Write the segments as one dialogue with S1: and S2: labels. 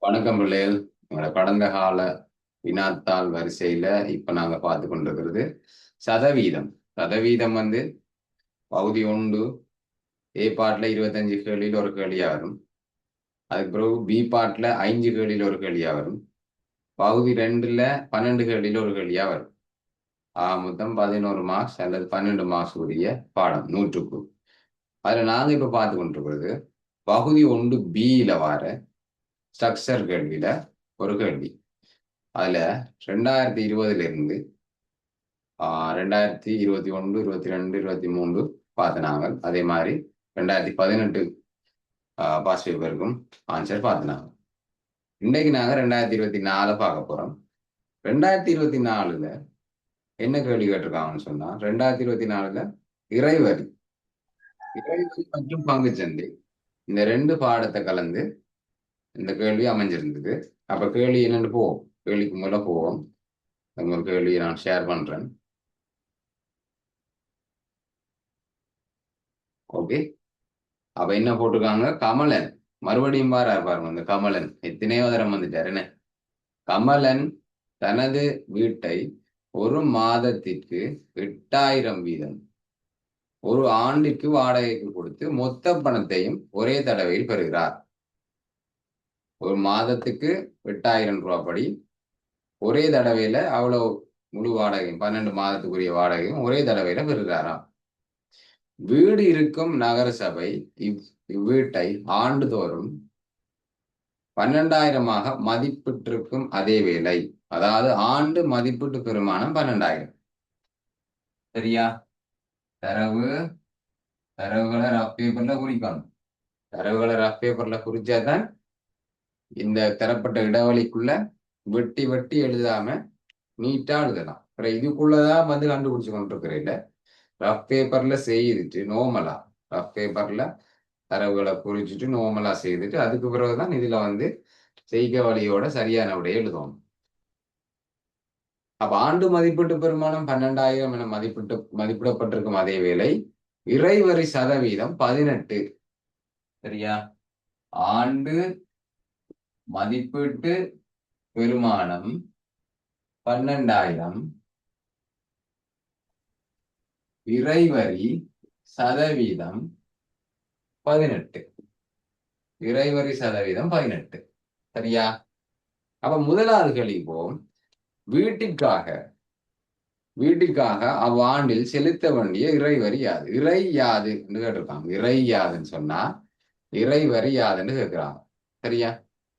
S1: வணக்கம் பிள்ளைகள். எங்களோட கடந்த கால வினாத்தாள் வரிசையில இப்ப நாங்க பார்த்து கொண்டிருக்கிறது சதவீதம். சதவீதம் பகுதி ஒன்று ஏ பாட்டில் 25 கேள்வியில் ஒரு கேள்வியா வரும். அதுக்கு பிறகு பி பாட்டில் 5 கேள்வியில் ஒரு கேள்வியா வரும். பகுதி 2ல 12 கேள்வியில் ஒரு கேள்வியா வரும். மொத்தம் 11 மார்க்ஸ் அல்லது 12 மார்க்ஸ் உரிய பாடம் 100க்கு. அதுல நாங்க இப்ப பார்த்து கொண்டிருக்கிறது பகுதி 1 பியில வர ஸ்ட்ரக்சர் கேள்வியில ஒரு கேள்வி. அதுல 2020 இருந்து 2021, 22, 23 பார்த்து நாங்கள் அதே மாதிரி 2018 பாஸ் பேப்பருக்கும் ஆன்சர் பார்த்து நாங்கள் இன்னைக்கு நாங்கள் 2024 பார்க்க போறோம். 2024ல என்ன கேள்வி கேட்டிருக்காங்கன்னு சொன்னா 2024ல இறைவரி இறைவரி மற்றும் பங்குச்சந்தை இந்த ரெண்டு பாடத்தை கலந்து இந்த கேள்வி அமைஞ்சிருந்தது. அப்ப கேள்வி என்னன்னு போவோம். கேள்விக்கு முதல்ல போவோம். ஒரு கேள்வியை நான் ஷேர் பண்றேன். ஓகே, அப்ப என்ன போட்டிருக்காங்க? கமலன் மறுபடியும் பாருங்க. இந்த கமலன் எத்தனையோ தரம் வந்துட்டார். என்ன கமலன் தனது வீட்டை ஒரு மாதத்திற்கு 8000 வீதம் ஒரு ஆண்டிற்கு வாடகைக்கு கொடுத்து மொத்த பணத்தையும் ஒரே தடவையில் பெறுகிறார். ஒரு மாதத்துக்கு 8000 ரூபாய் படி ஒரே தடவையில அவ்வளவு முழு வாடகையும் 12 மாதத்துக்குரிய வாடகையும் ஒரே தடவையில பெறுகிறாராம். வீடு இருக்கும் நகர சபை இவ்வீட்டை ஆண்டுதோறும் 12,000 மதிப்பிட்டிருக்கும் அதே வேலை, அதாவது ஆண்டு மதிப்பீட்டு பெருமானம் 12,000. சரியா? தரவுகளை ரஃப் பேப்பர்ல குறிக்கணும். தரவுகளை ரஃப் பேப்பர்ல குறிச்சாதான் இந்த தரப்பட்ட இடைவெளிக்குள்ள வெட்டி வெட்டி எழுதாம நீட்டா எழுதலாம். இதுக்குள்ளதான் கண்டுபிடிச்சு கொண்டிருக்கிறேன். ரஃப் பேப்பர்ல செய்துட்டு நோமலா ரஃப் பேப்பர்ல தரவுகளை குறிச்சிட்டு நோமலா செய்துட்டு அதுக்கு பிறகுதான் இதுல செய்க வழியோட சரியான விடையை எழுதணும். அப்ப ஆண்டு மதிப்பீட்டு பெருமானம் 12,000 என மதிப்பிடப்பட்டிருக்கும் அதே வேளை இறைவரி சதவீதம் 18. சரியா? ஆண்டு மதிப்பீட்டு பெருமானம் 12,000, இறைவரி சதவீதம் 18. இறைவரி சதவீதம் 18. சரியா? அப்ப முதலாவது கேள்விப்போம். வீட்டிற்காக அவ்வாண்டில் செலுத்த வேண்டிய இறைவரி யாது? இறை யாது என்று கேட்டிருக்காங்க. இறை யாதுன்னு சொன்னா இறைவரி யாதுன்னு கேட்கிறாங்க. சரியா?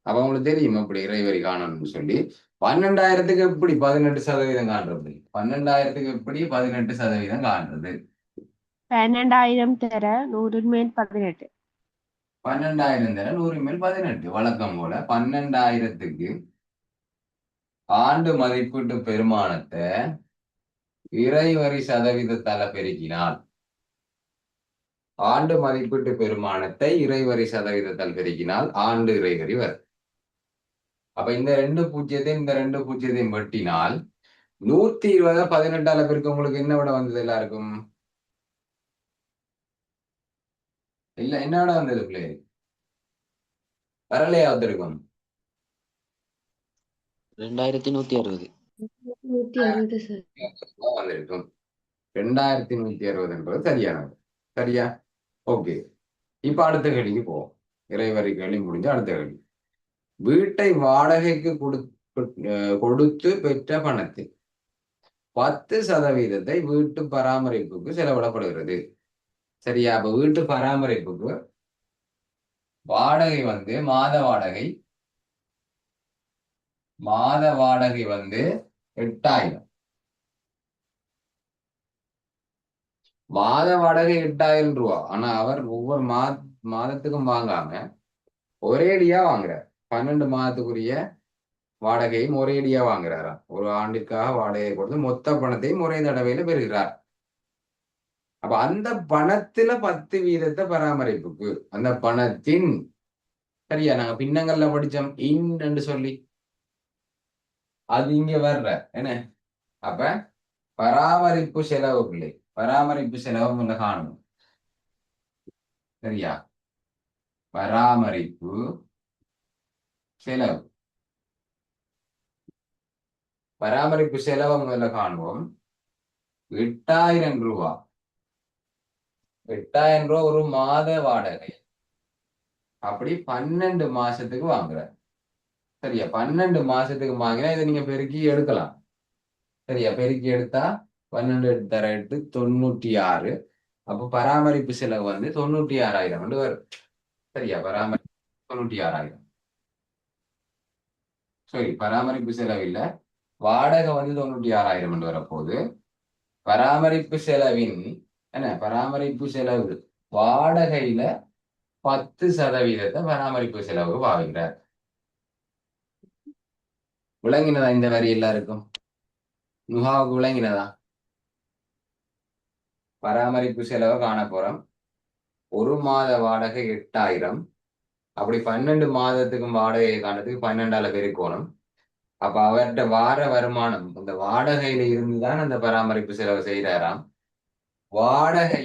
S1: அப்ப அவங்களுக்கு தெரியும் எப்படி இறைவரி காணணும்னு சொல்லி 12,000க்கு எப்படி 18% காண்றது? 12,000க்கு எப்படி 18% காண்றது?
S2: 12,000 தர 100 மேல் 18.
S1: 12,000 தர 100 மேல் 18. வழக்கம் போல 12,000க்கு ஆண்டு மதிப்பீட்டு பெருமானத்தை இறைவரி சதவீதத்தால பெருக்கினால் ஆண்டு மதிப்பீட்டு பெருமானத்தை இறைவரி சதவீதத்தால் பெருக்கினால் ஆண்டு இறைவரி வரும். அப்ப இந்த ரெண்டு பூஜ்ஜியத்தையும் வெட்டினால் 120 18ஆல பெருக்க உங்களுக்கு என்ன விட வந்தது? எல்லாருக்கும் இல்ல என்ன விட வந்தது பிள்ளை? வரலையா வந்திருக்கும்?
S3: 2160.
S1: வந்திருக்கும் 2160 என்பது சரியானது. சரியா? ஓகே, இப்ப அடுத்த கேள்விக்கு போவோம். இறைவரி கேள்வி முடிஞ்சு அடுத்த கேள்வி. வீட்டை வாடகைக்கு கொடுத்து பெற்ற பணத்தில் 10% வீட்டு பராமரிப்புக்கு செலவிடப்படுகிறது. சரியா? அப்ப வீட்டு பராமரிப்புக்கு வாடகை மாத வாடகை 8,000. மாத வாடகை 8,000 ரூபா. ஆனா அவர் ஒவ்வொரு மாதத்துக்கும் வாங்காம ஒரேடியா வாங்குறார். 12 மாதத்துக்குரிய வாடகையும் ஒரேடியா வாங்குறாராம். ஒரு ஆண்டிற்காக வாடகை கொடுத்து மொத்த பணத்தையும் ஒரே தடவையில பெறுகிறார். அப்ப அந்த பணத்துல 10% பராமரிப்புக்கு, அந்த பணத்தின், சரியா? நாங்க பின்னங்கள்ல படிச்சோம் என்று சொல்லி, அது இங்க வர்ற என்ன? அப்ப பராமரிப்பு செலவு பிள்ளை, பராமரிப்பு செலவு காணும். சரியா? பராமரிப்பு செலவு. பராமரிப்பு செலவை முதல்ல காணுவோம். 8000 ரூபா. 8000 ரூபா ஒரு மாத வாடகை. அப்படி 12 மாசத்துக்கு வாங்குற. சரியா? 12 மாசத்துக்கு வாங்கினா இதை நீங்க பெருக்கி எடுக்கலாம். சரியா? பெருக்கி எடுத்தா 12 தர 8 96. அப்போ பராமரிப்பு செலவு வந்து 96,000 வரும். சரியா? பராமரிப்பு 96,000. சரி, பராமரிப்பு செலவு இல்ல, வாடகை வந்து 96,000 வரப்போகுது. பராமரிப்பு செலவின் பராமரிப்பு செலவு வாடகையில 10% பராமரிப்பு செலவு பாவிக்கிறார். விளங்கினதா இந்த வரி எல்லாருக்கும்? நுகாவுக்கு விளங்கினதா? பராமரிப்பு செலவை காண போறோம். ஒரு மாத வாடகை 8000. அப்படி 12 மாதத்துக்கும் வாடகையை காணதுக்கு 12ஆல பெருக்கணும். அப்ப அவர்கிட்ட வார வருமானம் அந்த வாடகையில இருந்துதான் அந்த பராமரிப்பு செலவு செய்யறாராம். வாடகை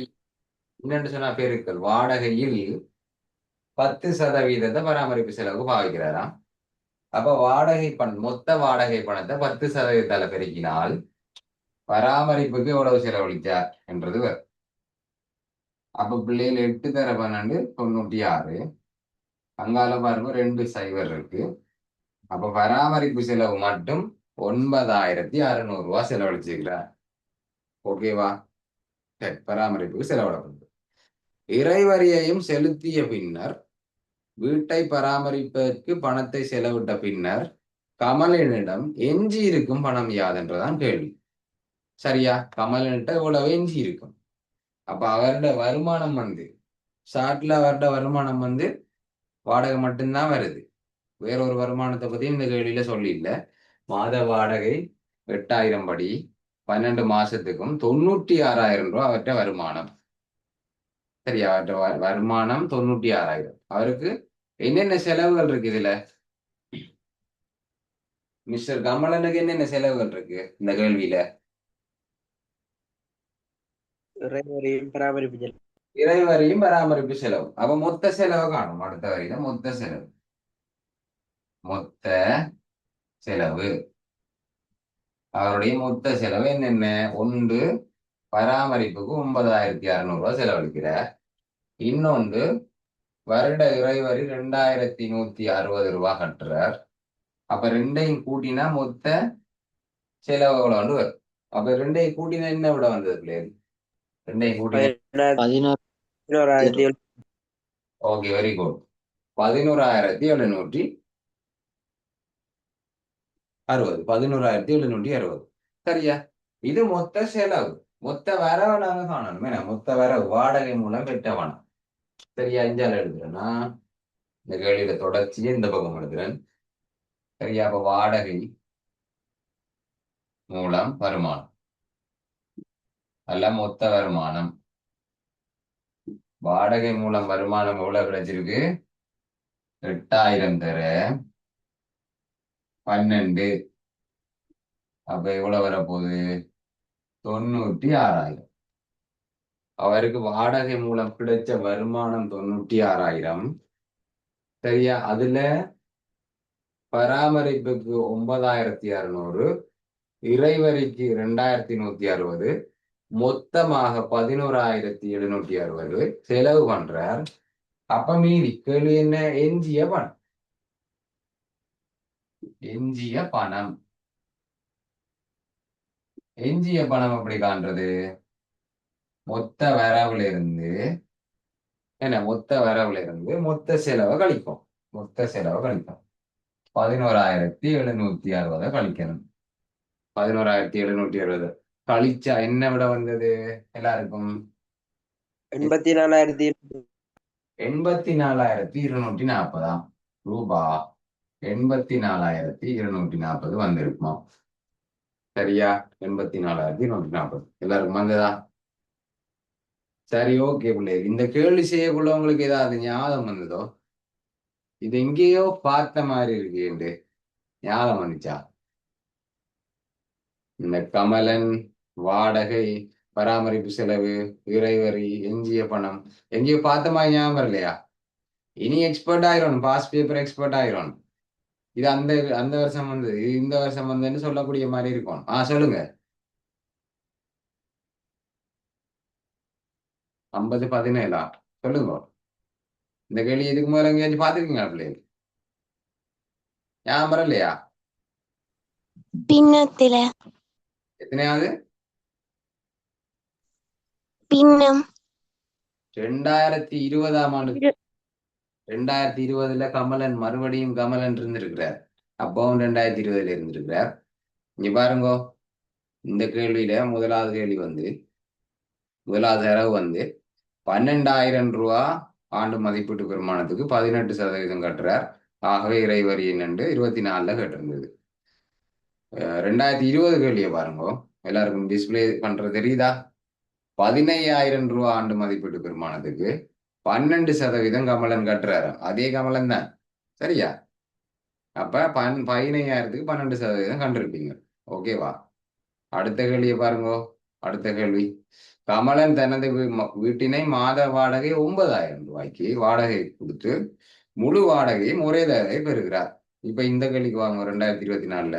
S1: என்னன்னு சொன்னா பெருக்கல், வாடகையில் 10% பராமரிப்பு செலவுக்கு பாவிக்கிறாராம். அப்ப வாடகை மொத்த வாடகை பணத்தை 10%ஆல பெருக்கினால் பராமரிப்புக்கு எவ்வளவு செலவழிச்சார் என்றது வரும். அப்ப பிள்ளைகள் 8 தர 12 96. அங்கால பாருங்க 2 சைவர் இருக்கு. அப்ப பராமரிப்பு செலவு மட்டும் 9600 ரூபாய் செலவழிச்சிருக்கிறார். ஓகேவா? சரி, பராமரிப்புக்கு செலவிடப்படுது. இறைவரியையும் செலுத்திய பின்னர் வீட்டை பராமரிப்பதற்கு பணத்தை செலவிட்ட பின்னர் கமலனிடம் எஞ்சி இருக்கும் பணம் யாதென்றதான் கேள்வி. சரியா? கமலன்கிட்ட இவ்வளவு எஞ்சி இருக்கும். அப்ப அவருடைய வருமானம் வந்து ஷார்ட்ல அவருடைய வருமானம் வந்து வாடகை மட்டும்தான் வருது. வேறொரு வருமானத்தை பத்தி இந்த கேள்வியில சொல்லி இல்லை. மாத வாடகை 8000 படி 12 மாசத்துக்கும் 96,000 ரூபாய் அவர்கிட்ட வருமானம். சரியா? அவர்கிட்ட வருமானம் 96,000. அவருக்கு என்னென்ன செலவுகள் இருக்கு இதுல? மிஸ்டர் கமலனுக்கு என்னென்ன செலவுகள் இருக்கு இந்த கேள்வியில? இறைவரையும் பராமரிப்பு செலவு. அப்ப மொத்த செலவு காணும். அடுத்த வரியில மொத்த செலவு. மொத்த செலவு அவருடைய மொத்த செலவு என்னென்ன? ஒன்று, பராமரிப்புக்கு 9600 ரூபாய் செலவழிக்கிறார். இன்னொன்று, வருட இறைவரி 2160 ரூபாய் கட்டுறார். அப்ப ரெண்டையும் கூட்டினா மொத்த செலவு எவ்வளவு வரும்? அப்ப ரெண்டையும் கூட்டினா என்ன விட வந்தது பிள்ளைகள்? ரெண்டையும் கூட்டினா
S3: 11,000.
S1: Okay, very good. 11,760. 11,760. சரியா? இது மொத்த செலவு. மொத்த வரவு நாங்க காணணும். என்ன மொத்த வரவு? வாடகை மூலம் பெற்ற பணம். சரியா? இஞ்சால எழுதுறேன்னா இந்த கேள்வியில தொடர்ச்சியை இந்த பக்கம் எழுதுறேன். சரியா? அப்ப வாடகை மூலம் வருமானம் அல்ல மொத்த வருமானம். வாடகை மூலம் வருமானம் எவ்வளவு கிடைச்சிருக்கு? 8000 தர 12. அப்ப எவ்வளவு வரப்போகுது? 96,000. அவருக்கு வாடகை மூலம் கிடைச்ச வருமானம் 96,000. சரியா? அதுல பராமரிப்புக்கு 9,600, இறைவரிக்கு 2,160, மொத்தமாக 11,760 செலவு பண்றார். அப்ப மீதி கேள்வி என்ன? எஞ்சிய பணம். எஞ்சிய பணம். எஞ்சிய பணம் எப்படி காண்றது? மொத்த வரவுல இருந்து மொத்த வரவுல இருந்து மொத்த செலவை கழிப்போம். மொத்த செலவை கழிப்போம். 11,760 கழிக்கணும். 11,760 கழிச்சா என்ன விட வந்தது எல்லாருக்கும்? 84,240 ரூபாய். 84,240 வந்திருக்குமா? சரியா? 84,240 எல்லாருக்கும் வந்ததா? சரி, ஓகே பிள்ளை. இந்த கேள்வி செய்யக்குள்ள உங்களுக்கு ஏதாவது ஞாபகம் வந்ததோ? இது எங்கேயோ பார்த்த மாதிரி இருக்கு. ஞாபகம் வந்துச்சா? இந்த கமலன், வாடகை, பராமரிப்பு செலவு, இறைவரி, எஞ்சிய பணம் எங்கேயோ பார்த்த மாதிரி ஞாபகம் இல்லையா? இனி எக்ஸ்பர்ட் ஆயிரும். பாஸ் பேப்பர் எக்ஸ்பர்ட் ஆயிரும். இது அந்த அந்த வருஷம் வந்து இந்த வருஷம் வந்துன்னு சொல்லக்கூடிய மாதிரி இருக்கும். சொல்லுங்க. 50-17 சொல்லுங்க. இந்த கேள்வி இதுக்கு முதல்ல எங்கேயாச்சும் பார்த்துருக்கீங்களா பிள்ளைங்க? ஞாபகம் இல்லையா?
S4: பின்னத்தில
S1: எத்தனையாவது?
S4: பின்னம்
S1: 2020ஆம் ஆண்டு. 2020 கமலன் மறுபடியும் கமலன் இருந்திருக்கிறார். அப்பவும் 2020 இருந்திருக்கிறார். இங்க பாருங்க, இந்த கேள்வியில முதலாவது கேள்வி வந்து முதலாவது தரவு வந்து 12,000 ரூபா ஆண்டு மதிப்பீட்டு பெருமானத்துக்கு 18% கட்டுறார். ஆகவே இறைவரி என்னண்டு 24ல கேட்டிருந்தது. 2020 கேள்வியை பாருங்க, எல்லாருக்கும் டிஸ்பிளே பண்றது தெரியுதா? 15,000 ரூபா ஆண்டு மதிப்பீட்டு பெருமானத்துக்கு 12% கமலன் கட்டுறாரு. அதே கமலன் தான், சரியா? அப்ப 15,000க்கு 12% கண்டிருப்பீங்க. ஓகேவா? அடுத்த கேள்வியை பாருங்க. அடுத்த கேள்வி, கமலன் தனது வீட்டினை மாத வாடகை 9,000 ரூபாய்க்கு வாடகை கொடுத்து முழு வாடகையும் ஒரே தடவை பெறுகிறார். இப்ப இந்த கேள்விக்கு வாங்க. 2024ல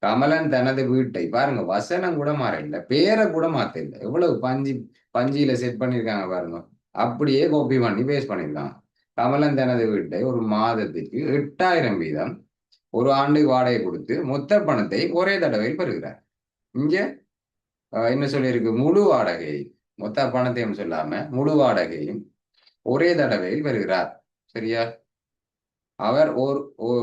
S1: கமலன் தனது வீட்டை பாருங்க, வசனம் கூட மாற இல்லை, பேரை கூட மாத்த இல்லை. எவ்வளவு பஞ்சியில செட் பண்ணிருக்காங்க பாருங்க. அப்படியே காப்பி பண்ணி பேஸ்ட் பண்ணிருக்காங்க. கமலன் தனது வீட்டை ஒரு மாதத்திற்கு 8,000 வீதம் ஒரு ஆண்டு வாடகை கொடுத்து மொத்த பணத்தை ஒரே தடவையில் பெறுகிறார். இங்க என்ன சொல்லியிருக்கு? முழு வாடகை, மொத்த பணத்தையும் சொல்லாம முழு வாடகையும் ஒரே தடவையில் பெறுகிறார். சரியா? அவர்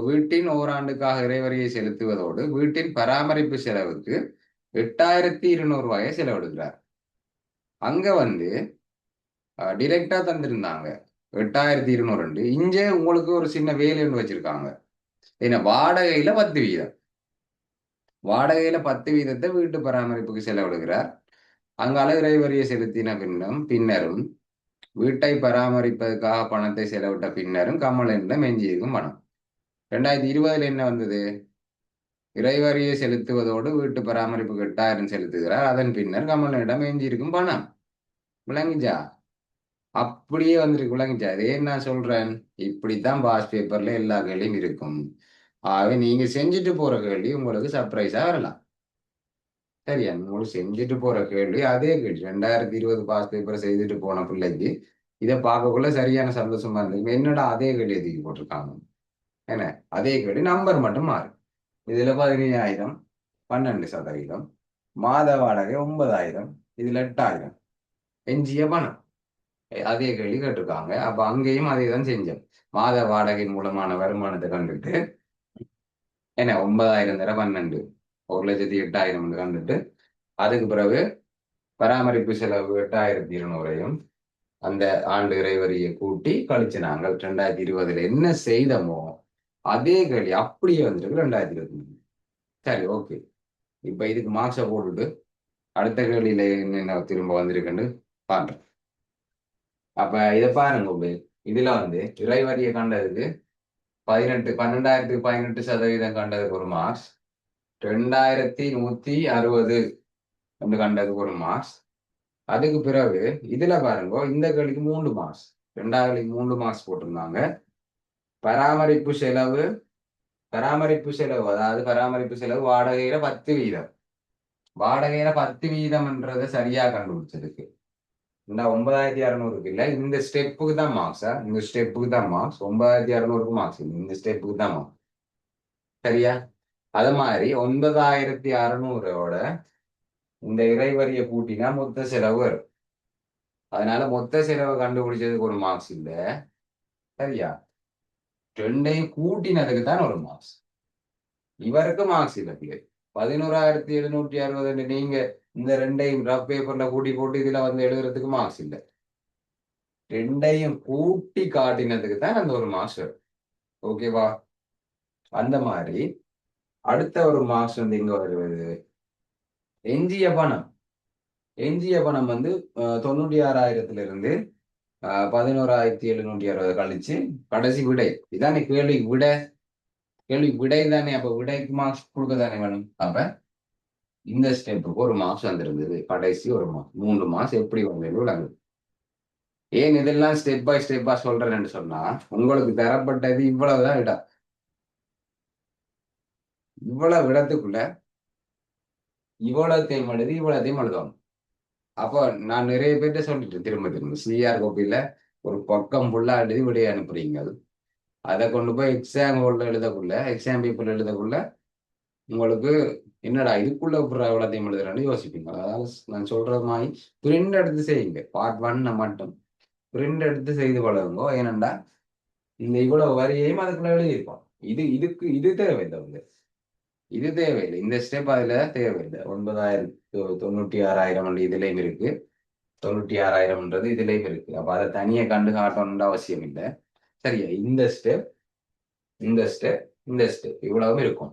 S1: வீட்டின் ஓராண்டுக்காக இறைவரியை செலுத்துவதோடு வீட்டின் பராமரிப்பு செலவுக்கு 8,200 ரூபாயை செலவிடுகிறார். அங்க வந்து டிரெக்டா தந்திருந்தாங்க 8,200. இங்க உங்களுக்கு ஒரு சின்ன வேலை ஒன்று வச்சிருக்காங்க. ஏன்னா வாடகையில 10 வீதம், வாடகையில 10 வீதத்தை வீட்டு பராமரிப்புக்கு செலவிடுகிறார். அங்கால இறைவரியை செலுத்தின பின்னரும் வீட்டை பராமரிப்பதற்காக பணத்தை செலவிட்ட பின்னரும் கமலனிடம் எஞ்சியிருக்கும் பணம். 2020 என்ன வந்தது? இறைவரியை செலுத்துவதோடு வீட்டு பராமரிப்புக்கு 8,000 செலுத்துகிறார். அதன் பின்னர் கமலனிடம் எஞ்சியிருக்கும் பணம். விளங்கிச்சா? அப்படியே வந்துருக்கு. விளங்கிச்சா? அதே நான் சொல்றேன், இப்படித்தான் பாஸ் பேப்பர்ல எல்லா கேள்வியும் இருக்கும். ஆகவே நீங்க செஞ்சுட்டு போற கேள்வி உங்களுக்கு சர்ப்ரைஸா வரலாம். சரியா? உங்களுக்கு செஞ்சுட்டு போற கேள்வி அதே கேள்வி 2020 பாஸ் பேப்பரை செய்துட்டு போன பிள்ளைக்கு இதை பார்க்கக்குள்ள சரியான சந்தோஷமா இருந்தது. என்னடா அதே கேள்வி எதுக்கு போட்டிருக்காங்க? என்ன அதே கேள்வி, நம்பர் மட்டும் மாறு. இதுல 15,000 12%, மாத வாடகை 9,000, இதுல 8,000 எஞ்சிய பணம். அதே கேள்வி கேட்டிருக்காங்க. அப்ப அங்கேயும் அதே தான் செஞ்சோம். மாத வாடகை மூலமான வருமானத்தை கண்டுட்டு என்ன 9,000 தர 12 1,08,000 கண்டுட்டு அதுக்கு பிறகு பராமரிப்பு செலவு 8,200ஐயும் அந்த ஆண்டு இறைவரியை கூட்டி கழிச்சு நாங்கள் 2020 என்ன செய்தோமோ அதே கேள்வி அப்படியே வந்துருக்கு 2023. சரி, ஓகே. இப்ப இதுக்கு மார்க்ஸை போட்டுட்டு அடுத்த கேள்வியில என்ன திரும்ப வந்திருக்குன்னு பாருங்க. அப்ப இதை பாருங்க, இதுல வந்து இறைவரியை கண்டதுக்கு 12,000க்கு 18% கண்டதுக்கு ஒரு மார்க்ஸ், 2,160 கண்டதுக்கு ஒரு மார்க்ஸ். அதுக்கு பிறகு இதுல பாருங்க, இந்த கேள்விக்கு 3 மார்க்ஸ், 2வது கேள்விக்கு 3 மார்க்ஸ் போட்டிருந்தாங்க. பராமரிப்பு செலவு அதாவது பராமரிப்பு செலவு வாடகையில 10 வீதம், வாடகையில 10 வீதம்ன்றத சரியா கண்டுபிடிச்சதுக்கு இந்த 9,600க்கு இல்ல, இந்த ஸ்டெப்புக்கு தான் மார்க்ஸா, இந்த ஸ்டெப்புக்கு தான் மார்க்ஸ். 9,600க்கு மார்க்ஸ் இல்லை, இந்த ஸ்டெப்புக்கு தான் மார்க்ஸ். சரியா? அது மாதிரி 9,600ஓட இந்த இறைவரியை கூட்டினா மொத்த செலவு வரும். அதனால மொத்த செலவை கண்டுபிடிச்சதுக்கு ஒரு மார்க்ஸ் இல்ல. சரியா? ரெண்டையும் கூட்டினதுக்கு தான் ஒரு மார்க்ஸ். இவருக்கு மார்க்ஸ் இல்ல. 11,760 நீங்க இந்த ரெண்டையும் ரஃப் பேப்பர்ல கூட்டி போட்டு இதுல வந்து எழுதுறதுக்கு மார்க்ஸ் இல்ல. ரெண்டையும் கூட்டி காட்டினதுக்கு தான் அந்த ஒரு மார்க்ஸ் வரும். ஓகேவா? அந்த மாதிரி அடுத்த ஒரு மார்க்ஸ் வந்து இங்க வருவது எஞ்சிய பணம் வந்து 96,000 இருந்து 11,760 கழிச்சு கடைசி விடை. இதானே கேள்வி விடை தானே. அப்ப விடைக்கு மார்க்ஸ் கொடுக்க தானே வேணும். அப்ப இந்த ஸ்டெப்புக்கு ஒரு மார்க்ஸ் வந்திருந்தது, கடைசி ஒரு மார்க்ஸ், 3 மார்க்ஸ் எப்படி வந்தது விளங்கு. ஏன் இதெல்லாம் ஸ்டெப் பை ஸ்டெப்பா சொல்றேன்னு சொன்னா உங்களுக்கு தரப்பட்டது இவ்வளவுதான் இடம். இவ்வளவு இடத்துக்குள்ள இவ்வளத்தையும் எழுதி இவ்வளத்தையும் எழுதணும். அப்போ நான் நிறைய பேர்ட்ட சொல்லிட்டேன் திரும்ப திரும்ப சிஆர் கோப்பியில ஒரு பக்கம் ஃபுல்லா எழுதி விடைய அனுப்புறீங்க. அதை கொண்டு போய் எக்ஸாம் ஹோல்ல எழுதக்குள்ள எக்ஸாம் பேப்பர்ல எழுதக்குள்ள உங்களுக்கு என்னடா இதுக்குள்ள எவ்வளோத்தையும் எழுதுறான்னு யோசிப்பீங்க. அதாவது நான் சொல்றது மாதிரி பிரிண்ட் எடுத்து செய்யுங்க. பார்ட் 1 மட்டும் பிரிண்ட் எடுத்து செய்து பழகுங்க. ஏனண்டா இந்த இவ்வளவு வரியையும் அதுக்குள்ள எழுதியிருப்போம். இது தேவையில்லை வந்து இது தேவையில்லை. இந்த ஸ்டெப் அதுல தேவையில்லை. 9,96,000 இதுலயும் இருக்கு, 96,000ன்றது இதுலயும் இருக்கு. அப்ப அதை தனியா கண்டு காட்டணும்னு அவசியம் இல்லை. சரியா? இந்த ஸ்டெப் இந்த ஸ்டெப் இந்த ஸ்டெப் இவ்வளவும் இருக்கும்.